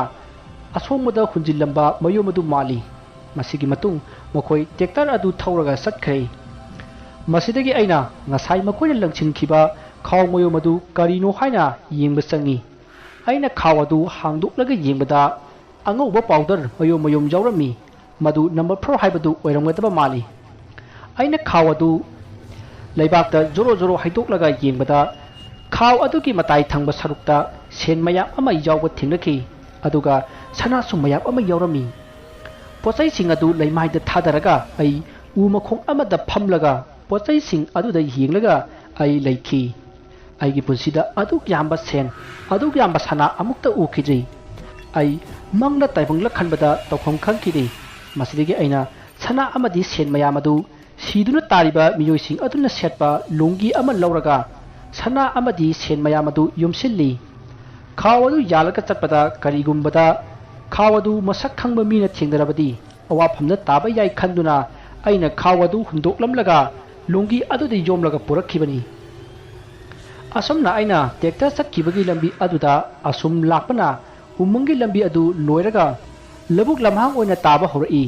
ꯑꯁꯣꯡꯕꯗ ꯍꯨꯟꯖꯤꯜꯂꯝꯕ ꯃꯌꯨꯝ ꯑꯗꯨ ꯃꯥꯜꯂꯤ ꯃꯁꯤꯒꯤ ꯃꯇꯨꯡ ꯃꯈꯣꯏ ꯇ꯭ꯔꯦꯛꯇꯔ ꯑꯗꯨ ꯊꯧꯔꯒ ꯆꯠꯈ꯭ꯔꯦ ꯃꯁꯤꯗꯒꯤ ꯑꯩꯅ ꯉꯁꯥꯏ ꯃꯈꯣꯏꯅ ꯂꯪꯁꯤꯟꯈꯤꯕ ꯈꯥꯎ ꯃꯌꯨꯝ ꯑꯗꯨ ꯀꯔꯤꯅꯣ ꯍꯥꯏꯅ ꯌꯦꯡꯕ ꯆꯪꯉꯤ ꯑꯩꯅ ꯈꯥꯎ ꯑꯗꯨ ꯍꯥꯡꯗꯣꯛꯂꯒ ꯌꯦꯡꯕꯗ ꯑꯉꯧꯕ ꯄꯥꯎꯗꯔ ꯃꯌꯨꯝ ꯌꯥꯎꯔꯝꯃꯤ ꯃꯗꯨ ꯅꯝꯕꯔ 4 ꯍꯥꯏꯕꯗꯨ ꯑꯣꯏꯔꯝꯒꯗꯕ ꯃꯥꯜꯂꯤ ꯑꯩꯅ ꯈꯥꯎ ꯑꯗꯨ ꯂꯩꯕꯥꯛꯇ ꯖꯣꯔꯣ ꯖꯣꯔꯣ ꯍꯩꯗꯣꯛꯂꯒ ꯌꯦꯡꯕꯗ ꯈꯥꯎ ꯑꯗꯨꯒꯤ ꯃꯇꯥꯏ ꯊꯪꯕ ꯁꯔꯨꯛꯇ ꯁꯦꯟ ꯃꯌꯥꯝ ꯑꯃ ꯌꯥꯎꯕ ꯊꯦꯡꯅꯈꯤ ꯑꯗꯨꯒ ꯁꯅꯥꯁꯨ ꯃꯌꯥꯝ ꯑꯃ ꯌꯥꯎꯔꯝꯃꯤ ꯄꯣꯠꯆꯩꯁꯤꯡ ꯑꯗꯨ ꯂꯩꯃꯥꯏꯗ ꯊꯥꯗꯔꯒ ꯑꯩ ꯎ ꯃꯈꯣꯡ ꯑꯃꯗ ꯐꯝꯂꯒ ꯄꯣꯠꯆꯩꯁꯤꯡ ꯑꯗꯨꯗ ꯌꯦꯡꯂꯒ ꯑꯩ ꯂꯩꯈꯤ ꯑꯩꯒꯤ ꯄꯨꯟꯁꯤꯗ ꯑꯗꯨꯛ ꯌꯥꯝꯕ ꯁꯦꯟ ꯑꯗꯨꯛ ꯌꯥꯝꯕ ꯁꯅꯥ ꯑꯃꯨꯛꯇ ꯎꯈꯤꯗ꯭ꯔꯤ ꯑꯩ ꯃꯪꯗ ꯇꯥꯏꯕꯪꯂ ꯈꯟꯕꯗ ꯇꯧꯐꯝ ꯈꯪꯈꯤꯗꯦ ꯃꯁꯤꯗꯒꯤ ꯑꯩꯅ ꯁꯅꯥ ꯑꯃꯗꯤ ꯁꯦꯟ ꯃꯌꯥꯝ ꯑꯗꯨ ꯁꯤꯗꯨꯅ ꯇꯥꯔꯤꯕ ꯃꯤꯑꯣꯏꯁꯤꯡ ꯑꯗꯨꯅ ꯁꯦꯠꯄ ꯂꯣꯡꯒꯤ ꯑꯃ ꯂꯧꯔꯒ ꯁꯅꯥ ꯑꯃꯗꯤ ꯁꯦꯟ ꯃꯌꯥꯝ ꯑꯗꯨ ꯌꯣꯝꯁꯤꯜꯂꯤ ꯈꯥꯎ ꯑꯗꯨ ꯌꯥꯜꯂꯒ ꯆꯠꯄꯗ ꯀꯔꯤꯒꯨꯝꯕꯗ ꯈꯥꯎ ꯑꯗꯨ ꯃꯁꯛ ꯈꯪꯕ ꯃꯤꯅ ꯊꯦꯡꯅꯔꯕꯗꯤ ꯑꯋꯥꯐꯝꯗ ꯇꯥꯕ ꯌꯥꯏ ꯈꯟꯗꯨꯅ ꯑꯩꯅ ꯈꯥꯎ ꯑꯗꯨ ꯍꯨꯟꯗꯣꯛꯂꯝꯂꯒ ꯂꯣꯡꯒꯤ ꯑꯗꯨꯗ ꯌꯣꯝꯂꯒ ꯄꯨꯔꯛꯈꯤꯕꯅꯤ ꯑꯁꯨꯝꯅ ꯑꯩꯅ ꯇ꯭ꯔꯦꯛꯇꯔ ꯆꯠꯈꯤꯕꯒꯤ ꯂꯝꯕꯤ ꯑꯗꯨꯗ ꯑꯁꯨꯝ ꯂꯥꯛꯄꯅ ꯎꯃꯪꯒꯤ ꯂꯝꯕꯤ ꯑꯗꯨ ꯂꯣꯏꯔꯒ ꯂꯧꯕꯨꯛ ꯂꯝꯍꯥꯡ ꯑꯣꯏꯅ ꯇꯥꯕ ꯍꯧꯔꯛꯏ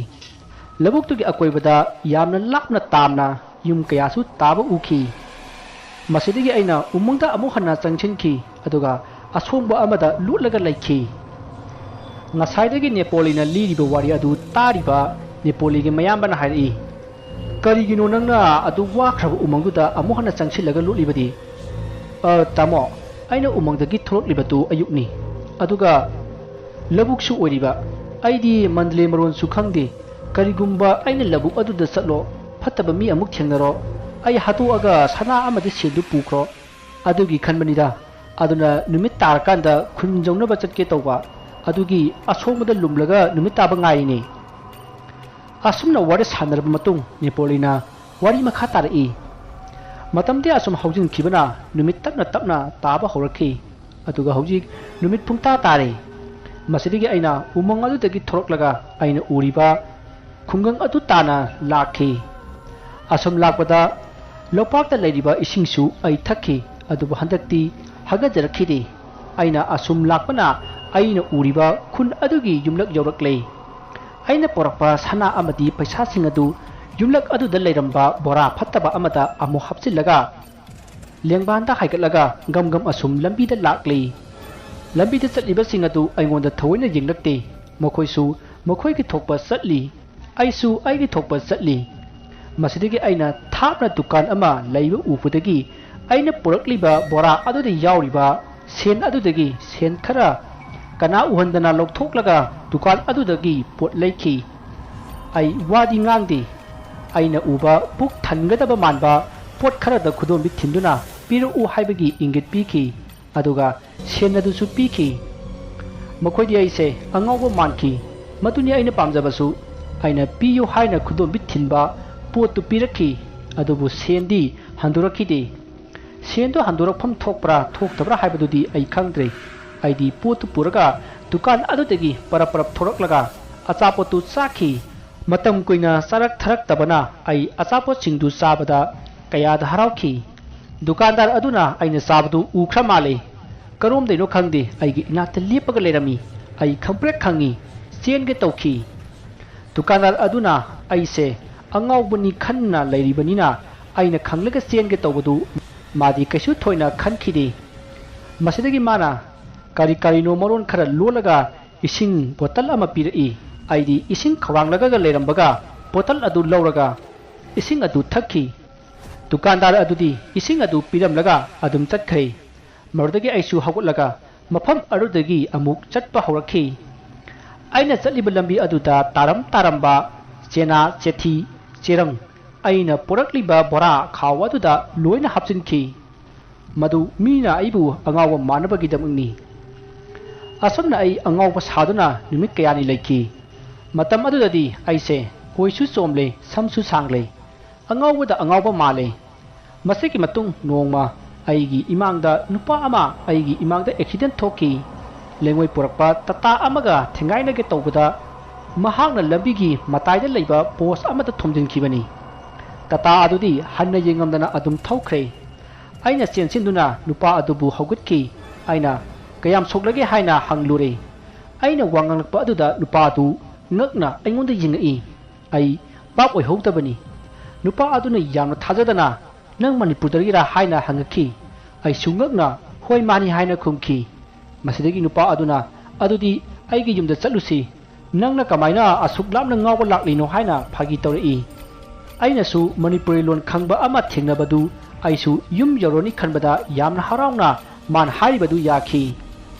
ꯂꯧꯕꯨꯛꯇꯨꯒꯤ ꯑꯀꯣꯏꯕꯗ ꯌꯥꯝꯅ ꯂꯥꯞꯅ ꯇꯥꯝꯅ ꯌꯨꯝ ꯀꯌꯥꯁꯨ ꯇꯥꯕ ꯎꯈꯤ ꯃꯁꯤꯗꯒꯤ ꯑꯩꯅ ꯎꯃꯪꯗ ꯑꯃꯨꯛ ꯍꯟꯅ ꯆꯪꯁꯤꯟꯈꯤ ꯑꯗꯨꯒ ꯑꯁꯣꯡꯕ ꯑꯃꯗ ꯂꯨꯠꯂꯒ ꯂꯩꯈꯤ ꯉꯁꯥꯏꯗꯒꯤ ꯅꯦꯄꯣꯂꯤꯅ ꯂꯤꯔꯤꯕ ꯋꯥꯔꯤ ꯑꯗꯨ ꯇꯥꯔꯤꯕ ꯅꯦꯄꯣꯂꯤꯒꯤ ꯃꯌꯥꯝꯕꯅ ꯍꯥꯏꯔꯛꯏ ꯀꯔꯤꯒꯤꯅꯣ ꯅꯪꯅ ꯑꯗꯨ ꯋꯥꯈ꯭ꯔꯕ ꯎꯃꯪꯗꯨꯗ ꯑꯃꯨꯛ ꯍꯟꯅ ꯆꯪꯁꯤꯜꯂꯒ ꯂꯨꯠꯂꯤꯕꯗꯤ ꯇꯥꯃꯣ ꯑꯩꯅ ꯎꯃꯪꯗꯒꯤ ꯊꯣꯛꯂꯛꯂꯤꯕꯗꯨ ꯑꯌꯨꯛꯅꯤ ꯑꯗꯨꯒ ꯂꯧꯕꯨꯛꯁꯨ ꯑꯣꯏꯔꯤꯕ ꯑꯩꯗꯤ ꯃꯟꯗꯂꯦ ꯃꯔꯣꯟꯁꯨ ꯈꯪꯗꯦ ꯀꯔꯤꯒꯨꯝꯕ ꯑꯩꯅ ꯂꯧꯕꯨꯛ ꯑꯗꯨꯗ ꯆꯠꯂꯣ ꯐꯠꯇꯕ ꯃꯤ ꯑꯃꯨꯛ ꯊꯦꯡꯅꯔꯣ ꯑꯩ ꯍꯥꯠꯇꯣꯛꯑꯒ ꯁꯅꯥ ꯑꯃꯗꯤ ꯁꯦꯟꯗꯨ ꯄꯨꯈ꯭ꯔꯣ ꯑꯗꯨꯒꯤ ꯈꯟꯕꯅꯤꯗ ꯑꯗꯨꯅ ꯅꯨꯃꯤꯠ ꯇꯥꯔꯀꯥꯟꯗ ꯈꯨꯟꯖꯧꯅꯕ ꯆꯠꯀꯦ ꯇꯧꯕ ꯑꯗꯨꯒꯤ ꯑꯁꯣꯡꯕꯗ ꯂꯨꯝꯂꯒ ꯅꯨꯃꯤꯠ ꯇꯥꯕ ꯉꯥꯏꯔꯤꯅꯤ ꯑꯁꯨꯝꯅ ꯋꯥꯔꯤ ꯁꯥꯟꯅꯔꯕ ꯃꯇꯨꯡ ꯅꯦꯄꯣꯂꯤꯅ ꯋꯥꯔꯤ ꯃꯈꯥ ꯇꯥꯔꯛꯏ ꯃꯇꯝꯗꯤ ꯑꯁꯨꯝ ꯍꯧꯖꯤꯟꯈꯤꯕꯅ ꯅꯨꯃꯤꯠ ꯇꯞꯅ ꯇꯞꯅ ꯇꯥꯕ ꯍꯧꯔꯛꯈꯤ ꯑꯗꯨꯒ ꯍꯧꯖꯤꯛ ꯅꯨꯃꯤꯠ ꯄꯨꯡꯇꯥ ꯇꯥꯔꯦ ꯃꯁꯤꯗꯒꯤ ꯑꯩꯅ ꯎꯃꯪ ꯑꯗꯨꯗꯒꯤ ꯊꯣꯔꯛꯂꯒ ꯑꯩꯅ ꯎꯔꯤꯕ ꯈꯨꯡꯒꯪ ꯑꯗꯨ ꯇꯥꯅ ꯂꯥꯛꯈꯤ ꯑꯁꯨꯝ ꯂꯥꯛꯄꯗ ꯂꯣꯛꯄꯥꯛꯇ ꯂꯩꯔꯤꯕ ꯏꯁꯤꯡꯁꯨ ꯑꯩ ꯊꯛꯈꯤ ꯑꯗꯨꯕꯨ ꯍꯟꯗꯛꯇꯤ ꯍꯥꯒꯠꯖꯔꯛꯈꯤꯗꯦ ꯑꯩꯅ ꯑꯁꯨꯝ ꯂꯥꯛꯄꯅ ꯑꯩꯅ ꯎꯔꯤꯕ ꯈꯨꯟ ꯑꯗꯨꯒꯤ ꯌꯨꯝꯂꯛ ꯌꯧꯔꯛꯂꯦ ꯑꯩꯅ ꯄꯣꯔꯛꯄ ꯁꯅꯥ ꯑꯃꯗꯤ ꯄꯩꯁꯥꯁꯤꯡ ꯑꯗꯨ ꯌꯨꯝꯂꯛ ꯑꯗꯨꯗ ꯂꯩꯔꯝꯕ ꯕꯣꯔꯥ ꯐꯠꯇꯕ ꯑꯃꯗ ꯑꯃꯨꯛ ꯍꯥꯞꯆꯤꯜꯂꯒ ꯂꯦꯡꯕꯥꯟꯗ ꯍꯥꯏꯒꯠꯂꯒ ꯒꯝ ꯑꯁꯨꯝ ꯂꯝꯕꯤꯗ ꯂꯥꯛꯂꯤ ꯂꯝꯕꯤꯗ ꯆꯠꯂꯤꯕꯁꯤꯡ ꯑꯗꯨ ꯑꯩꯉꯣꯟꯗ ꯊꯑꯣꯏꯅ ꯌꯦꯡꯂꯛꯇꯦ ꯃꯈꯣꯏꯁꯨ ꯃꯈꯣꯏꯒꯤ ꯊꯣꯛꯄ ꯆꯠꯂꯤ ꯑꯩꯁꯨ ꯑꯩꯒꯤ ꯊꯣꯛꯄ ꯆꯠꯂꯤ ꯃꯁꯤꯗꯒꯤ ꯑꯩꯅ ꯊꯥꯞꯅ ꯗꯨꯀꯥꯟ ꯑꯃ ꯂꯩꯕ ꯎꯕꯗꯒꯤ ꯑꯩꯅ ꯄꯨꯔꯛꯂꯤꯕ ꯕꯣꯔꯥ ꯑꯗꯨꯗ ꯌꯥꯎꯔꯤꯕ ꯁꯦꯟ ꯑꯗꯨꯗꯒꯤ ꯁꯦन खरा कना उहंदना लौथोक्लगा दुकान अदुदगी पोट लेखी आई वादी ngang aina uba puk thangadaba manba pot khara da khudom bi thinduna piru u haibagi ingit piki aduga senadu su piki makhoi di aise angawba manki matuni aina pamjabasu aina piyu haina khudom bi thinba pot tu piraki adubu sendi handurakhi de sendo handurakpham thokpra thoktabra haibadudi ai khangdre aidi pot tu puraga dukan adudagi parap thoraklaga achapotu chakhi मतम कुइना सरक थरक तबना आई अचापोत सिंधु चाबदा कयाद हराउखी दुकानदार अदुना आइना चाबदु उख्रा माले chrome दैनो खंगदे आइगी इनाक्ता लेपग Laramie आई खंप्रेक खंगी चेनगे तौखी दुकानदार अदुना आइसे अंगाउबनी खन्ना लैरिबनिना आइना खंगलगा चेनगे तौबदु मादी कैसु थोइना खनखिदे मसिदगी माना कारी कारिनो मरोन खरा लोलगा इसिंग बोतल अमा पिरई आईदी इसिंग खवांगलगा लेरंबगा बोतल अदु लौरगा इसिंग अदु थक्की दुकानदार अदुदी इसिंग अदु पिरमलगा अदुम चटखै मरदगी आइसु हगुलगा मफम अरुदगी अमुक चटपा हौरखी आइना चलिब लंबी अदुदा तारंबा चेना चेथी चेरंग आइना पुरकलिबा बोरा खाव अदुदा लोइना हापचिनखी मदु मीना आइबु अंगाव मानबगी दमनी असमना आई अंगाव सादुना निमित कयानी लेखी मतम अदुददी आइसे कोइसु चोमले समसु सांगले अंगावदा अंगाव माले ꯃꯁꯤꯒꯤ ꯃꯇꯨꯡ ꯅꯣꯡꯃ ꯑꯩꯒꯤ ꯏꯃꯥꯡꯗ ꯅꯨꯄꯥ ꯑꯃ ꯑꯩꯒꯤ ꯏꯃꯥꯡꯗ ꯑꯦꯛꯁꯤꯗꯦꯟ ꯊꯣꯛꯈꯤ ꯂꯩꯉꯣꯏ ꯄꯨꯔꯛꯄ ꯇꯇꯥ ꯑꯃꯒ ꯊꯦꯡꯒꯥꯏꯅꯒꯦ ꯇꯧꯕꯗ ꯃꯍꯥꯛꯅ ꯂꯝꯕꯤꯒꯤ ꯃꯇꯥꯏꯗ ꯂꯩꯕ ꯄꯣꯁ ꯑꯃꯗ ꯊꯣꯝꯖꯤꯟꯈꯤꯕꯅꯤ ꯇꯇꯥ ꯑꯗꯨꯗꯤ ꯍꯟꯅ ꯌꯦꯡꯉꯝꯗꯅ ꯑꯗꯨꯝ ꯊꯧꯈ꯭ꯔꯦ ꯑꯩꯅ ꯆꯦꯟꯁꯤꯟꯗꯨꯅ ꯅꯨꯄꯥ ꯑꯗꯨꯕꯨ ꯍꯧꯒꯠꯈꯤ ꯑꯩꯅ ꯀꯌꯥꯝ ꯁꯣꯛꯂꯒꯦ ꯍꯥꯏꯅ ꯍꯪꯂꯨꯔꯦ ꯑꯩꯅ ꯋꯥ ꯉꯥꯡꯂꯛꯄ ꯑꯗꯨꯗ ꯅꯨꯄꯥ ꯑꯗꯨ ꯉꯛꯅ ꯑꯩꯉꯣꯟꯗ ꯌꯦꯡꯉꯛꯏ ꯑꯩ ꯚꯥꯞ ꯑꯣꯏꯍꯧꯗꯕꯅꯤ ꯅꯨꯄꯥ ꯑꯗꯨꯅ ꯌꯥꯝꯅ ꯊꯥꯖꯗꯅ ꯅꯪ ꯃꯅꯤꯄꯨꯔꯗꯒꯤꯔꯥ ꯍꯥꯏꯅ ꯍꯪꯉꯛꯈꯤ ꯑꯩꯁꯨ ꯉꯛꯅ ꯍꯣꯏ ꯃꯥꯅꯤ ꯍꯥꯏꯅ ꯈꯨꯝꯈꯤ ꯃꯁꯤꯗꯒꯤ ꯅꯨꯄꯥ ꯑꯗꯨꯅ ꯑꯗꯨꯗꯤ ꯑꯩꯒꯤ ꯌꯨꯝꯗ ꯆꯠꯂꯨꯁꯤ ꯅꯪꯅ ꯀꯃꯥꯏꯅ ꯑꯁꯨꯛ ꯂꯥꯞꯅ ꯉꯥꯎꯕ ꯂꯥꯛꯂꯤꯅꯣ ꯍꯥꯏꯅ ꯐꯥꯒꯤ ꯇꯧꯔꯛꯏ ꯑꯩꯅꯁꯨ ꯃꯅꯤꯄꯨꯔꯤ ꯂꯣꯟ ꯈꯪꯕ ꯑꯃ ꯊꯦꯡꯅꯕꯗꯨ ꯑꯩꯁꯨ ꯌꯨꯝ ꯌꯧꯔꯅꯤ ꯈꯟꯕꯗ ꯌꯥꯝꯅ ꯍꯔꯥꯎꯅ ꯃꯥꯅ ꯍꯥꯏꯔꯤꯕꯗꯨ ꯌꯥꯈꯤ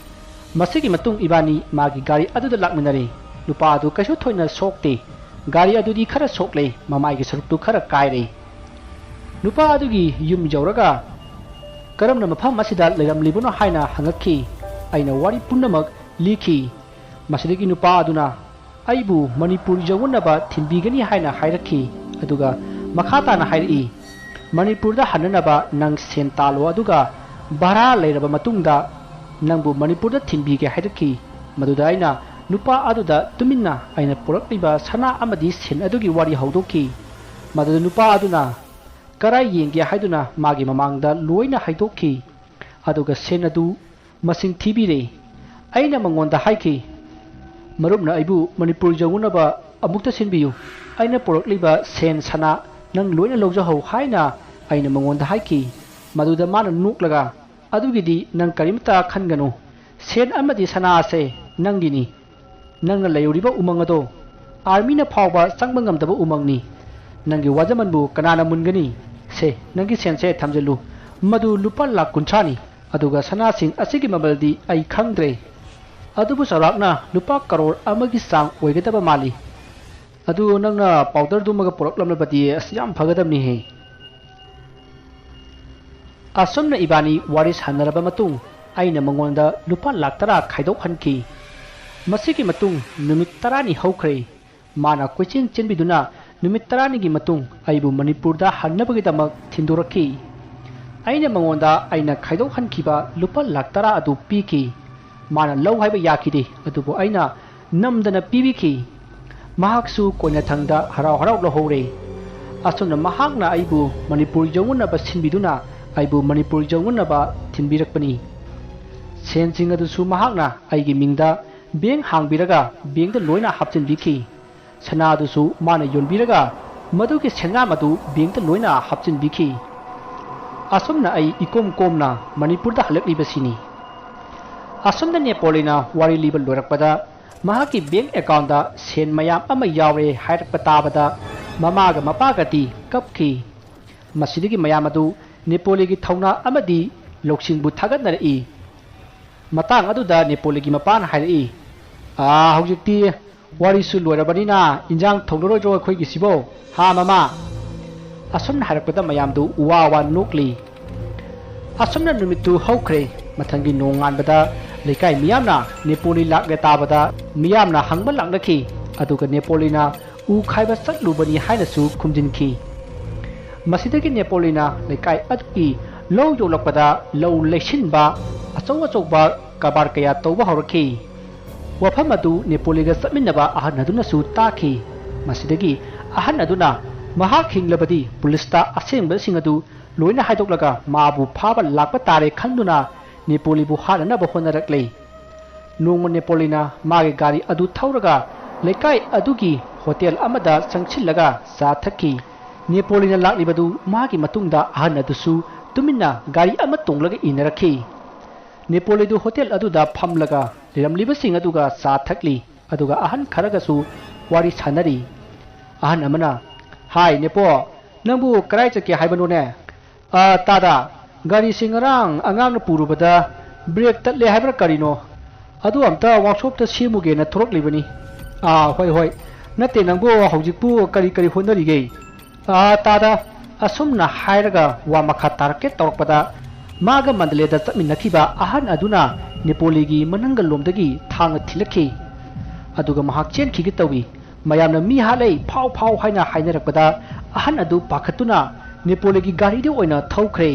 ꯃꯁꯤꯒꯤ ꯃꯇꯨꯡ 이반이 마기 가리 아두들 락미나리 누파 아두 그쇼 토이나 속대 가리 아두디 카라 속래 마마이기 서룩도 카라 까이래 누파 아두기 윰 여러가 그럼나 마팜 마시다 레감리부노 하이나 항악키 아이나 와리 푼나막 리키 마시데기 누파 아두나 아이부 머니푸르 저원나바 틴비가니 하이나 하이라키 아두가 마카타나 하이리 머니푸르다 하느나바 낭 센탈로 아두가 바라 레라바 마퉁다 ꯅꯪꯕꯨ ꯃꯅꯤꯄꯨꯔꯗ ꯊꯤꯟꯕꯤꯒꯦ ꯍꯥꯏꯔꯛꯈꯤ ꯃꯗꯨꯗ ꯑꯩꯅ ꯅꯨꯄꯥ ꯑꯗꯨꯗ ꯇꯨꯃꯤꯟꯅ ꯑꯩꯅ ꯄꯨꯔꯛꯂꯤꯕ ꯁꯅꯥ ꯑꯃꯗꯤ ꯁꯦꯟ ꯑꯗꯨꯒꯤ ꯋꯥꯔꯤ ꯍꯧꯗꯣꯛꯈꯤ ꯃꯗꯨꯗ ꯅꯨꯄꯥ ꯑꯗꯨꯅ ꯀꯔꯥꯏ ꯌꯦꯡꯒꯦ ꯍꯥꯏꯗꯨꯅ ꯃꯥꯒꯤ ꯃꯃꯥꯡꯗ ꯂꯣꯏꯅ ꯍꯥꯏꯗꯣꯛꯈꯤ ꯑꯗꯨꯒ ꯁꯦꯟ ꯑꯗꯨ ꯃꯁꯤꯡ ꯊꯤꯕꯤꯔꯦ ꯑꯩꯅ ꯃꯉꯣꯟꯗ ꯍꯥꯏꯈꯤ ꯃꯔꯨꯞꯅ ꯑꯩꯕꯨ ꯃꯅꯤꯄꯨꯔ ꯌꯧꯅꯕ ꯑꯃꯨꯛꯇ ꯁꯤꯟꯕꯤꯌꯨ ꯑꯩꯅ ꯄꯨꯔꯛꯂꯤꯕ ꯁꯦꯟ ꯁꯅꯥ ꯅꯪ ꯂꯣꯏꯅ ꯂꯧꯖꯍꯧ ꯍꯥꯏꯅ ꯑꯩꯅ ꯃꯉꯣꯟꯗ ꯍꯥꯏꯈꯤ ꯃꯗꯨꯗ ꯃꯥꯅ ꯅꯣꯛꯂꯒ ꯑꯗꯨꯒꯤꯗꯤ ꯅꯪ ꯀꯔꯤꯝꯇ ꯈꯟꯒꯅꯨ ꯁꯦꯟ ꯑꯃꯗꯤ ꯁꯅꯥ ꯑꯁꯦ ꯅꯪꯒꯤꯅꯤ ꯅꯪꯅ ꯂꯩꯔꯤꯕ ꯎꯃꯪ ꯑꯗꯣ ꯑꯥꯔꯃꯤꯅ ꯐꯥꯎꯕ ꯆꯪꯕ ꯉꯝꯗꯕ ꯎꯃꯪꯅꯤ ꯅꯪꯒꯤ ꯋꯥꯖꯃꯟꯕꯨ ꯀꯅꯥꯅ ꯃꯨꯟꯒꯅꯤ ꯁꯦ ꯅꯪꯒꯤ ꯁꯦꯟꯁꯦ ꯊꯝꯖꯜꯂꯨ ꯃꯗꯨ ꯂꯨꯄꯥ ꯂꯥꯛ 50ꯅꯤ ꯑꯗꯨꯒ ꯁꯅꯥꯁꯤꯡ ꯑꯁꯤꯒꯤ ꯃꯃꯜꯗꯤ ꯑꯩ ꯈꯪꯗ꯭ꯔꯦ ꯑꯗꯨꯕꯨ ꯆꯥꯎꯔꯥꯛꯅ ꯂꯨꯄꯥ ꯀꯔꯣꯔ ꯑꯃꯒꯤ ꯆꯥꯡ ꯑꯣꯏꯒꯗꯕ ꯃꯥꯜꯂꯤ ꯑꯗꯨ ꯅꯪꯅ ꯄꯥꯎꯗꯔꯗꯨꯃꯒ ꯄꯨꯔꯛꯂꯝꯂꯕꯗꯤ ꯑꯁ ꯌꯥꯝ ꯐꯒꯗꯕꯅꯤꯍꯦ ꯑꯁꯨꯝꯅ 이반이 ꯋꯥꯔꯤ ꯁꯥꯟꯅꯔꯕ ꯃꯇꯨꯡ ꯑꯩꯅ ꯃꯉꯣꯟꯗ ꯂꯨꯄꯥ ꯂꯥꯛ 10 ꯈꯥꯏꯗꯣꯛꯍꯟꯈꯤ ꯃꯁꯤꯒꯤ ꯃꯇꯨꯡ ꯅꯨꯃꯤꯠ 10ꯅꯤ ꯍꯧꯈ꯭ꯔꯦ ꯃꯥꯅ ꯀꯣꯏꯆꯦꯟ ꯆꯦꯟꯕꯤꯗꯨꯅ ꯅꯨꯃꯤꯠ 10ꯅꯤꯒꯤ ꯃꯇꯨꯡ ꯑꯩꯕꯨ ꯃꯅꯤꯄꯨꯔꯗ ꯍꯟꯅꯕꯒꯤꯗꯃꯛ ꯊꯤꯟꯗꯣꯔꯛꯈꯤ ꯑꯩꯅ ꯃꯉꯣꯟꯗ ꯑꯩꯅ ꯈꯥꯏꯗꯣꯛꯍꯟꯈꯤꯕ ꯂꯨꯄꯥ ꯂꯥꯛ 10 ꯑꯗꯨ ꯄꯤꯈꯤ ꯃꯥꯅ ꯂꯧ ꯍꯥꯏꯕ ꯌꯥꯈꯤꯗꯦ ꯑꯗꯨꯕꯨ ꯑꯩꯅ ꯅꯝꯗꯅ ꯄꯤꯕꯤꯈꯤ ꯃꯍꯥꯛꯁꯨ ꯀꯣꯏꯅꯊꯪꯗ ꯍꯔꯥꯎ ꯍꯔꯥꯎ ꯂꯧꯍꯧꯔꯦ ꯑꯁꯨꯝꯅ ꯃꯍꯥꯛꯅ ꯑꯩꯕꯨ ꯃꯅꯤꯄꯨꯔ ꯌꯧꯅꯕ ꯁꯤꯟꯕꯤꯗꯨꯅ ꯑꯩꯕꯨ ꯃꯅꯤꯄꯨꯔ ꯌꯧꯅꯕ ꯊꯤꯟꯕꯤꯔꯛꯄꯅꯤ ꯁꯦꯟꯁꯤꯡ ꯑꯗꯨꯁꯨ ꯃꯍꯥꯛꯅ ꯑꯩꯒꯤ ꯃꯤꯡꯗ ꯕꯦꯡ ꯍꯥꯡꯕꯤꯔꯒ ꯕꯦꯡꯗ ꯂꯣꯏꯅ ꯍꯥꯞꯆꯤꯟꯕꯤꯈꯤ ꯁꯅꯥ ꯑꯗꯨꯁꯨ ꯃꯥꯅ ꯌꯣꯟꯕꯤꯔꯒ ꯃꯗꯨꯒꯤ ꯁꯦꯟꯌꯥꯝ ꯑꯗꯨ ꯕꯦꯡꯗ ꯂꯣꯏꯅ ꯍꯥꯞꯆꯤꯟꯕꯤꯈꯤ ꯑꯁꯨꯝꯅ ꯑꯩ ꯏꯀꯣꯝ ꯀꯣꯝꯅ ꯃꯅꯤꯄꯨꯔꯗ ꯍꯜꯂꯛꯂꯤꯕꯁꯤꯅꯤ ꯑꯁꯨꯝꯅ ꯅꯦꯄꯣꯂꯤꯅ ꯋꯥꯔꯤ ꯂꯤꯕ ꯂꯣꯏꯔꯛꯄꯗ ꯃꯍꯥꯛꯀꯤ ꯕꯦꯡ ꯑꯦꯀꯥꯎꯟꯗ ꯁꯦꯟ ꯃꯌꯥꯝ ꯑꯃ ꯌꯥꯎꯔꯦ ꯍꯥꯏꯔꯛꯄ ꯇꯥꯕꯗ ꯃꯃꯥꯒ ꯃꯄꯥꯒꯗꯤ ꯀꯞꯈꯤ ꯃꯁꯤꯗꯒꯤ ꯃꯌꯥꯝ ꯑꯗꯨ ꯅꯦꯄꯣꯂꯤꯒꯤ ꯊꯧꯅꯥ ꯑꯃꯗꯤ ꯂꯧꯁꯤꯡꯕꯨ ꯊꯥꯒꯠꯅꯔꯛꯏ ꯃꯇꯥꯡ ꯑꯗꯨꯗ ꯅꯦꯄꯣꯂꯤꯒꯤ ꯃꯄꯥꯅ ꯍꯥꯏꯔꯛꯏ ꯍꯧꯖꯤꯛꯇꯤ ꯋꯥꯔꯤꯁꯨ ꯂꯣꯏꯔꯕꯅꯤꯅ ꯏꯟꯖꯥꯡ ꯊꯣꯡꯂꯔꯣꯏꯗ꯭ꯔꯣ ꯑꯩꯈꯣꯏꯒꯤꯁꯤꯕꯣ ꯍꯥ ꯃꯃꯥ ꯑꯁꯨꯝꯅ ꯍꯥꯏꯔꯛꯄꯗ ꯃꯌꯥꯝꯗꯨ ꯋꯥ ꯋꯥ ꯅꯣꯛꯂꯤ ꯑꯁꯨꯝꯅ ꯅꯨꯃꯤꯠꯇꯨ ꯍꯧꯈ꯭ꯔꯦ ꯃꯊꯪꯒꯤ ꯅꯣꯡꯉꯥꯟꯕꯗ ꯂꯩꯀꯥꯏ ꯃꯤꯌꯥꯝꯅ ꯅꯦꯄꯣꯂꯤ ꯂꯥꯛꯂꯦ ꯇꯥꯕꯗ ꯃꯤꯌꯥꯝꯅ ꯍꯪꯕ ꯂꯥꯛꯅꯈꯤ ꯑꯗꯨꯒ ꯅꯦꯄꯣꯂꯤꯅ ꯎ ꯈꯥꯏꯕ ꯆꯠꯂꯨꯕꯅꯤ ꯍꯥꯏꯅꯁꯨ ꯈꯨꯝꯖꯤꯟꯈꯤ ꯃꯁꯤꯗꯒꯤ ꯅꯦꯄꯣꯂꯤꯅ ꯂꯩꯀꯥꯏ ꯑꯗꯨꯒꯤ ꯂꯧ ꯌꯣꯛꯂꯛꯄꯗ ꯂꯧ ꯂꯩꯁꯤꯟꯕ ꯑꯆꯧ ꯑꯆꯧꯕ ꯀꯔꯕꯥꯔ ꯀꯌꯥ ꯇꯧꯕ ꯍꯧꯔꯛꯈꯤ ꯋꯥꯐꯝ ꯑꯗꯨ ꯅꯦꯄꯣꯂꯤꯒ ꯆꯠꯃꯤꯟꯅꯕ ꯑꯍꯟ ꯑꯗꯨꯅꯁꯨ ꯇꯥꯈꯤ ꯃꯁꯤꯗꯒꯤ ꯑꯍꯟ ꯑꯗꯨꯅ ꯃꯍꯥꯛ ꯍꯤꯡꯂꯕꯗꯤ ꯄꯨꯂꯤꯁꯇ ꯑꯁꯦꯡꯕꯁꯤꯡ ꯑꯗꯨ ꯂꯣꯏꯅ ꯍꯥꯏꯗꯣꯛꯂꯒ ꯃꯥꯕꯨ ꯐꯥꯕ ꯂꯥꯛꯄ ꯇꯥꯔꯦ ꯈꯟꯗꯨꯅ ꯅꯦꯄꯣꯂꯤꯕꯨ ꯍꯥꯠꯅꯅꯕ ꯍꯣꯠꯅꯔꯛꯂꯦ ꯅꯣꯡꯃ ꯅꯦꯄꯣꯂꯤꯅ ꯃꯥꯒꯤ ꯒꯥꯔꯤ ꯑꯗꯨ ꯊꯧꯔꯒ ꯂꯩꯀꯥꯏ ꯑꯗꯨꯒꯤ ꯍꯣꯇꯦꯜ ꯑꯃꯗ ꯆꯪꯁꯤꯜꯂꯒ ꯆꯥ ꯊꯛꯈꯤ ꯅꯦꯄꯣꯂꯤꯅ ꯂꯥꯛꯂꯤꯕꯗꯨ ꯃꯥꯒꯤ ꯃꯇꯨꯡꯗ ꯑꯍꯟ ꯑꯗꯨꯁꯨ ꯇꯨꯃꯤꯟꯅ ꯒꯥꯔꯤ ꯑꯃ ꯇꯣꯡꯂꯒ ꯏꯟꯅꯔꯛꯈꯤ ꯅꯦꯄꯣꯂꯤꯗꯨ ꯍꯣꯇꯦꯜ ꯑꯗꯨꯗ ꯐꯝꯂꯒ ꯂꯩꯔꯝꯂꯤꯕꯁꯤꯡ ꯑꯗꯨꯒ ꯆꯥ ꯊꯛꯂꯤ ꯑꯗꯨꯒ ꯑꯍꯟ ꯈꯔꯒꯁꯨ ꯋꯥꯔꯤ ꯁꯥꯟꯅꯔꯤ ꯑꯍꯟ ꯑꯃꯅ ꯍꯥꯏ ꯅꯦꯄꯣ ꯅꯪꯕꯨ ꯀꯔꯥꯏ ꯆꯠꯀꯦ ꯍꯥꯏꯕꯅꯣꯅꯦ ꯇꯥꯗ ꯒꯥꯔꯤꯁꯤ ꯉꯔꯥꯡ ꯑꯉꯥꯡꯅ ꯄꯨꯔꯨꯕꯗ ꯕ꯭ꯔꯦꯛ ꯇꯠꯂꯦ ꯍꯥꯏꯕ꯭ꯔꯥ ꯀꯔꯤꯅꯣ ꯑꯗꯨ ꯑꯝꯇ ꯋꯥꯛꯁꯣꯞꯇ ꯁꯦꯝꯃꯨꯒꯦꯅ ꯊꯣꯔꯛꯂꯤꯕꯅꯤ ꯍꯣꯏ ꯍꯣꯏ ꯅꯠꯇꯦ ꯅꯪꯕꯨ ꯍꯧꯖꯤꯛꯄꯨ ꯀꯔꯤ ꯍꯣꯠꯅꯔꯤꯒꯦ ꯇꯥꯗ ꯑꯁꯨꯝꯅ ꯍꯥꯏꯔꯒ ꯋꯥ ꯃꯈꯥ ꯇꯥꯔꯛꯀꯦ ꯇꯧꯔꯛꯄꯗ 마가 만들레다 ꯆꯠꯃꯤꯟꯅꯈꯤꯕ ꯑꯍꯟ ꯑꯗꯨꯅ ꯅꯦꯄꯣꯂꯤꯒꯤ ꯃꯅꯪꯒꯜꯂꯣꯝꯗꯒꯤ ꯊꯥꯡꯅ ꯊꯤꯜꯂꯛꯈꯤ ꯑꯗꯨꯒ ꯃꯍꯥꯛ ꯆꯦꯟꯈꯤꯒꯦ ꯇꯧꯏ ꯃꯌꯥꯝꯅ ꯃꯤ ꯍꯥꯠꯂꯦ ꯐꯥꯎ ꯍꯥꯏꯅ ꯍꯥꯏꯅꯔꯛꯄꯗ ꯑꯍꯟ ꯑꯗꯨ ꯄꯥꯈꯠꯇꯨꯅ ꯅꯦꯄꯣꯂꯤꯒꯤ ꯒꯥꯔꯤꯗ ꯑꯣꯏꯅ ꯊꯧꯈ꯭ꯔꯦ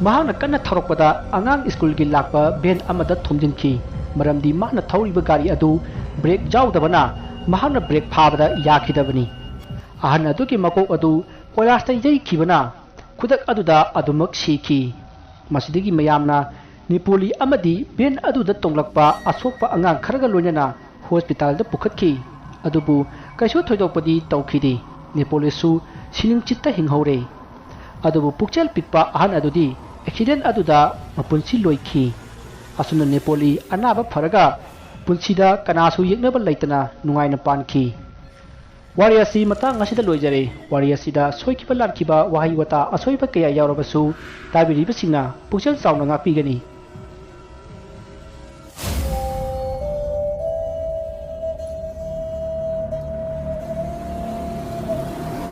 ꯃꯍꯥꯛꯅ ꯀꯟꯅ ꯊꯧꯔꯛꯄꯗ ꯑꯉꯥꯡ ꯁ꯭ꯀꯨꯜꯒꯤ ꯂꯥꯛꯄ ꯚꯦꯟ ꯑꯃꯗ ꯊꯣꯝꯖꯤꯟꯈꯤ ꯃꯔꯝꯗꯤ ꯃꯍꯥꯛꯅ ꯊꯧꯔꯤꯕ ꯒꯥꯔꯤ ꯑꯗꯨ ꯕ꯭ꯔꯦꯛ ꯌꯥꯎꯗꯕꯅ ꯃꯍꯥꯛꯅ ꯕ꯭ꯔꯦꯛ ꯐꯥꯕꯗ ꯌꯥꯈꯤꯗꯕꯅꯤ ꯑꯍꯟ ꯑꯗꯨꯒꯤ ꯃꯀꯣꯛ ꯑꯗꯨ ꯀꯣꯏꯂꯥꯁꯇ ꯌꯩꯈꯤꯕꯅ ꯈꯨꯗꯛ ꯑꯗꯨꯗ ꯑꯗꯨꯃꯛ ꯁꯤꯈꯤ ꯃꯁꯤꯗꯒꯤ ꯃꯌꯥꯝꯅ ꯅꯦꯄꯣꯂꯤ ꯑꯃꯗꯤ ꯚꯦꯟ ꯑꯗꯨꯗ ꯇꯣꯡꯂꯛꯄ ꯑꯁꯣꯛꯄ ꯑꯉꯥꯡ ꯈꯔꯒ ꯂꯣꯏꯅꯅ ꯍꯣꯁꯄꯤꯇꯥꯜꯗ ꯄꯨꯈꯠꯈꯤ ꯑꯗꯨꯕꯨ ꯀꯩꯁꯨ ꯊꯣꯏꯗꯣꯛꯄꯗꯤ ꯇꯧꯈꯤꯗꯦ ꯅꯦꯄꯣꯂꯤꯁꯨ ꯁꯤꯅꯤꯡ ꯆꯤꯠꯇ ꯍꯤꯡꯍꯧꯔꯦ ꯑꯗꯨꯕꯨ ꯄꯨꯛꯆꯦꯜ ꯄꯤꯛꯄ ꯑꯍꯟ ꯑꯗꯨꯗꯤ ꯑꯦꯛꯁꯤꯗꯦꯟ ꯑꯗꯨꯗ ꯃꯄꯨꯟꯁꯤ ꯂꯣꯏꯈꯤ ꯑꯁꯨꯝꯅ ꯅꯦꯄꯣꯂꯤ ꯑꯅꯥꯕ ꯐꯔꯒ ꯄꯨꯟꯁꯤꯗ ꯀꯅꯥꯁꯨ ꯌꯦꯛꯅꯕ ꯂꯩꯇꯅ ꯅꯨꯡꯉꯥꯏꯅ ꯄꯥꯟꯈꯤ ꯋꯥꯔꯤ ꯑꯁꯤ ꯃꯇꯥꯡ ꯑꯁꯤꯗ ꯂꯣꯏꯖꯔꯦ ꯋꯥꯔꯤ ꯑꯁꯤꯗ ꯁꯣꯏꯈꯤꯕ ꯂꯥꯟꯈꯤꯕ ꯋꯥꯍꯩ ꯋꯥꯇꯥ ꯑꯁꯣꯏꯕ ꯀꯌꯥ ꯌꯥꯎꯔꯕꯁꯨ ꯇꯥꯕꯤꯔꯤꯕꯁꯤꯡꯅ ꯄꯨꯛꯆꯦꯜ ꯆꯥꯎꯅ ꯉꯥꯛꯄꯤꯒꯅꯤ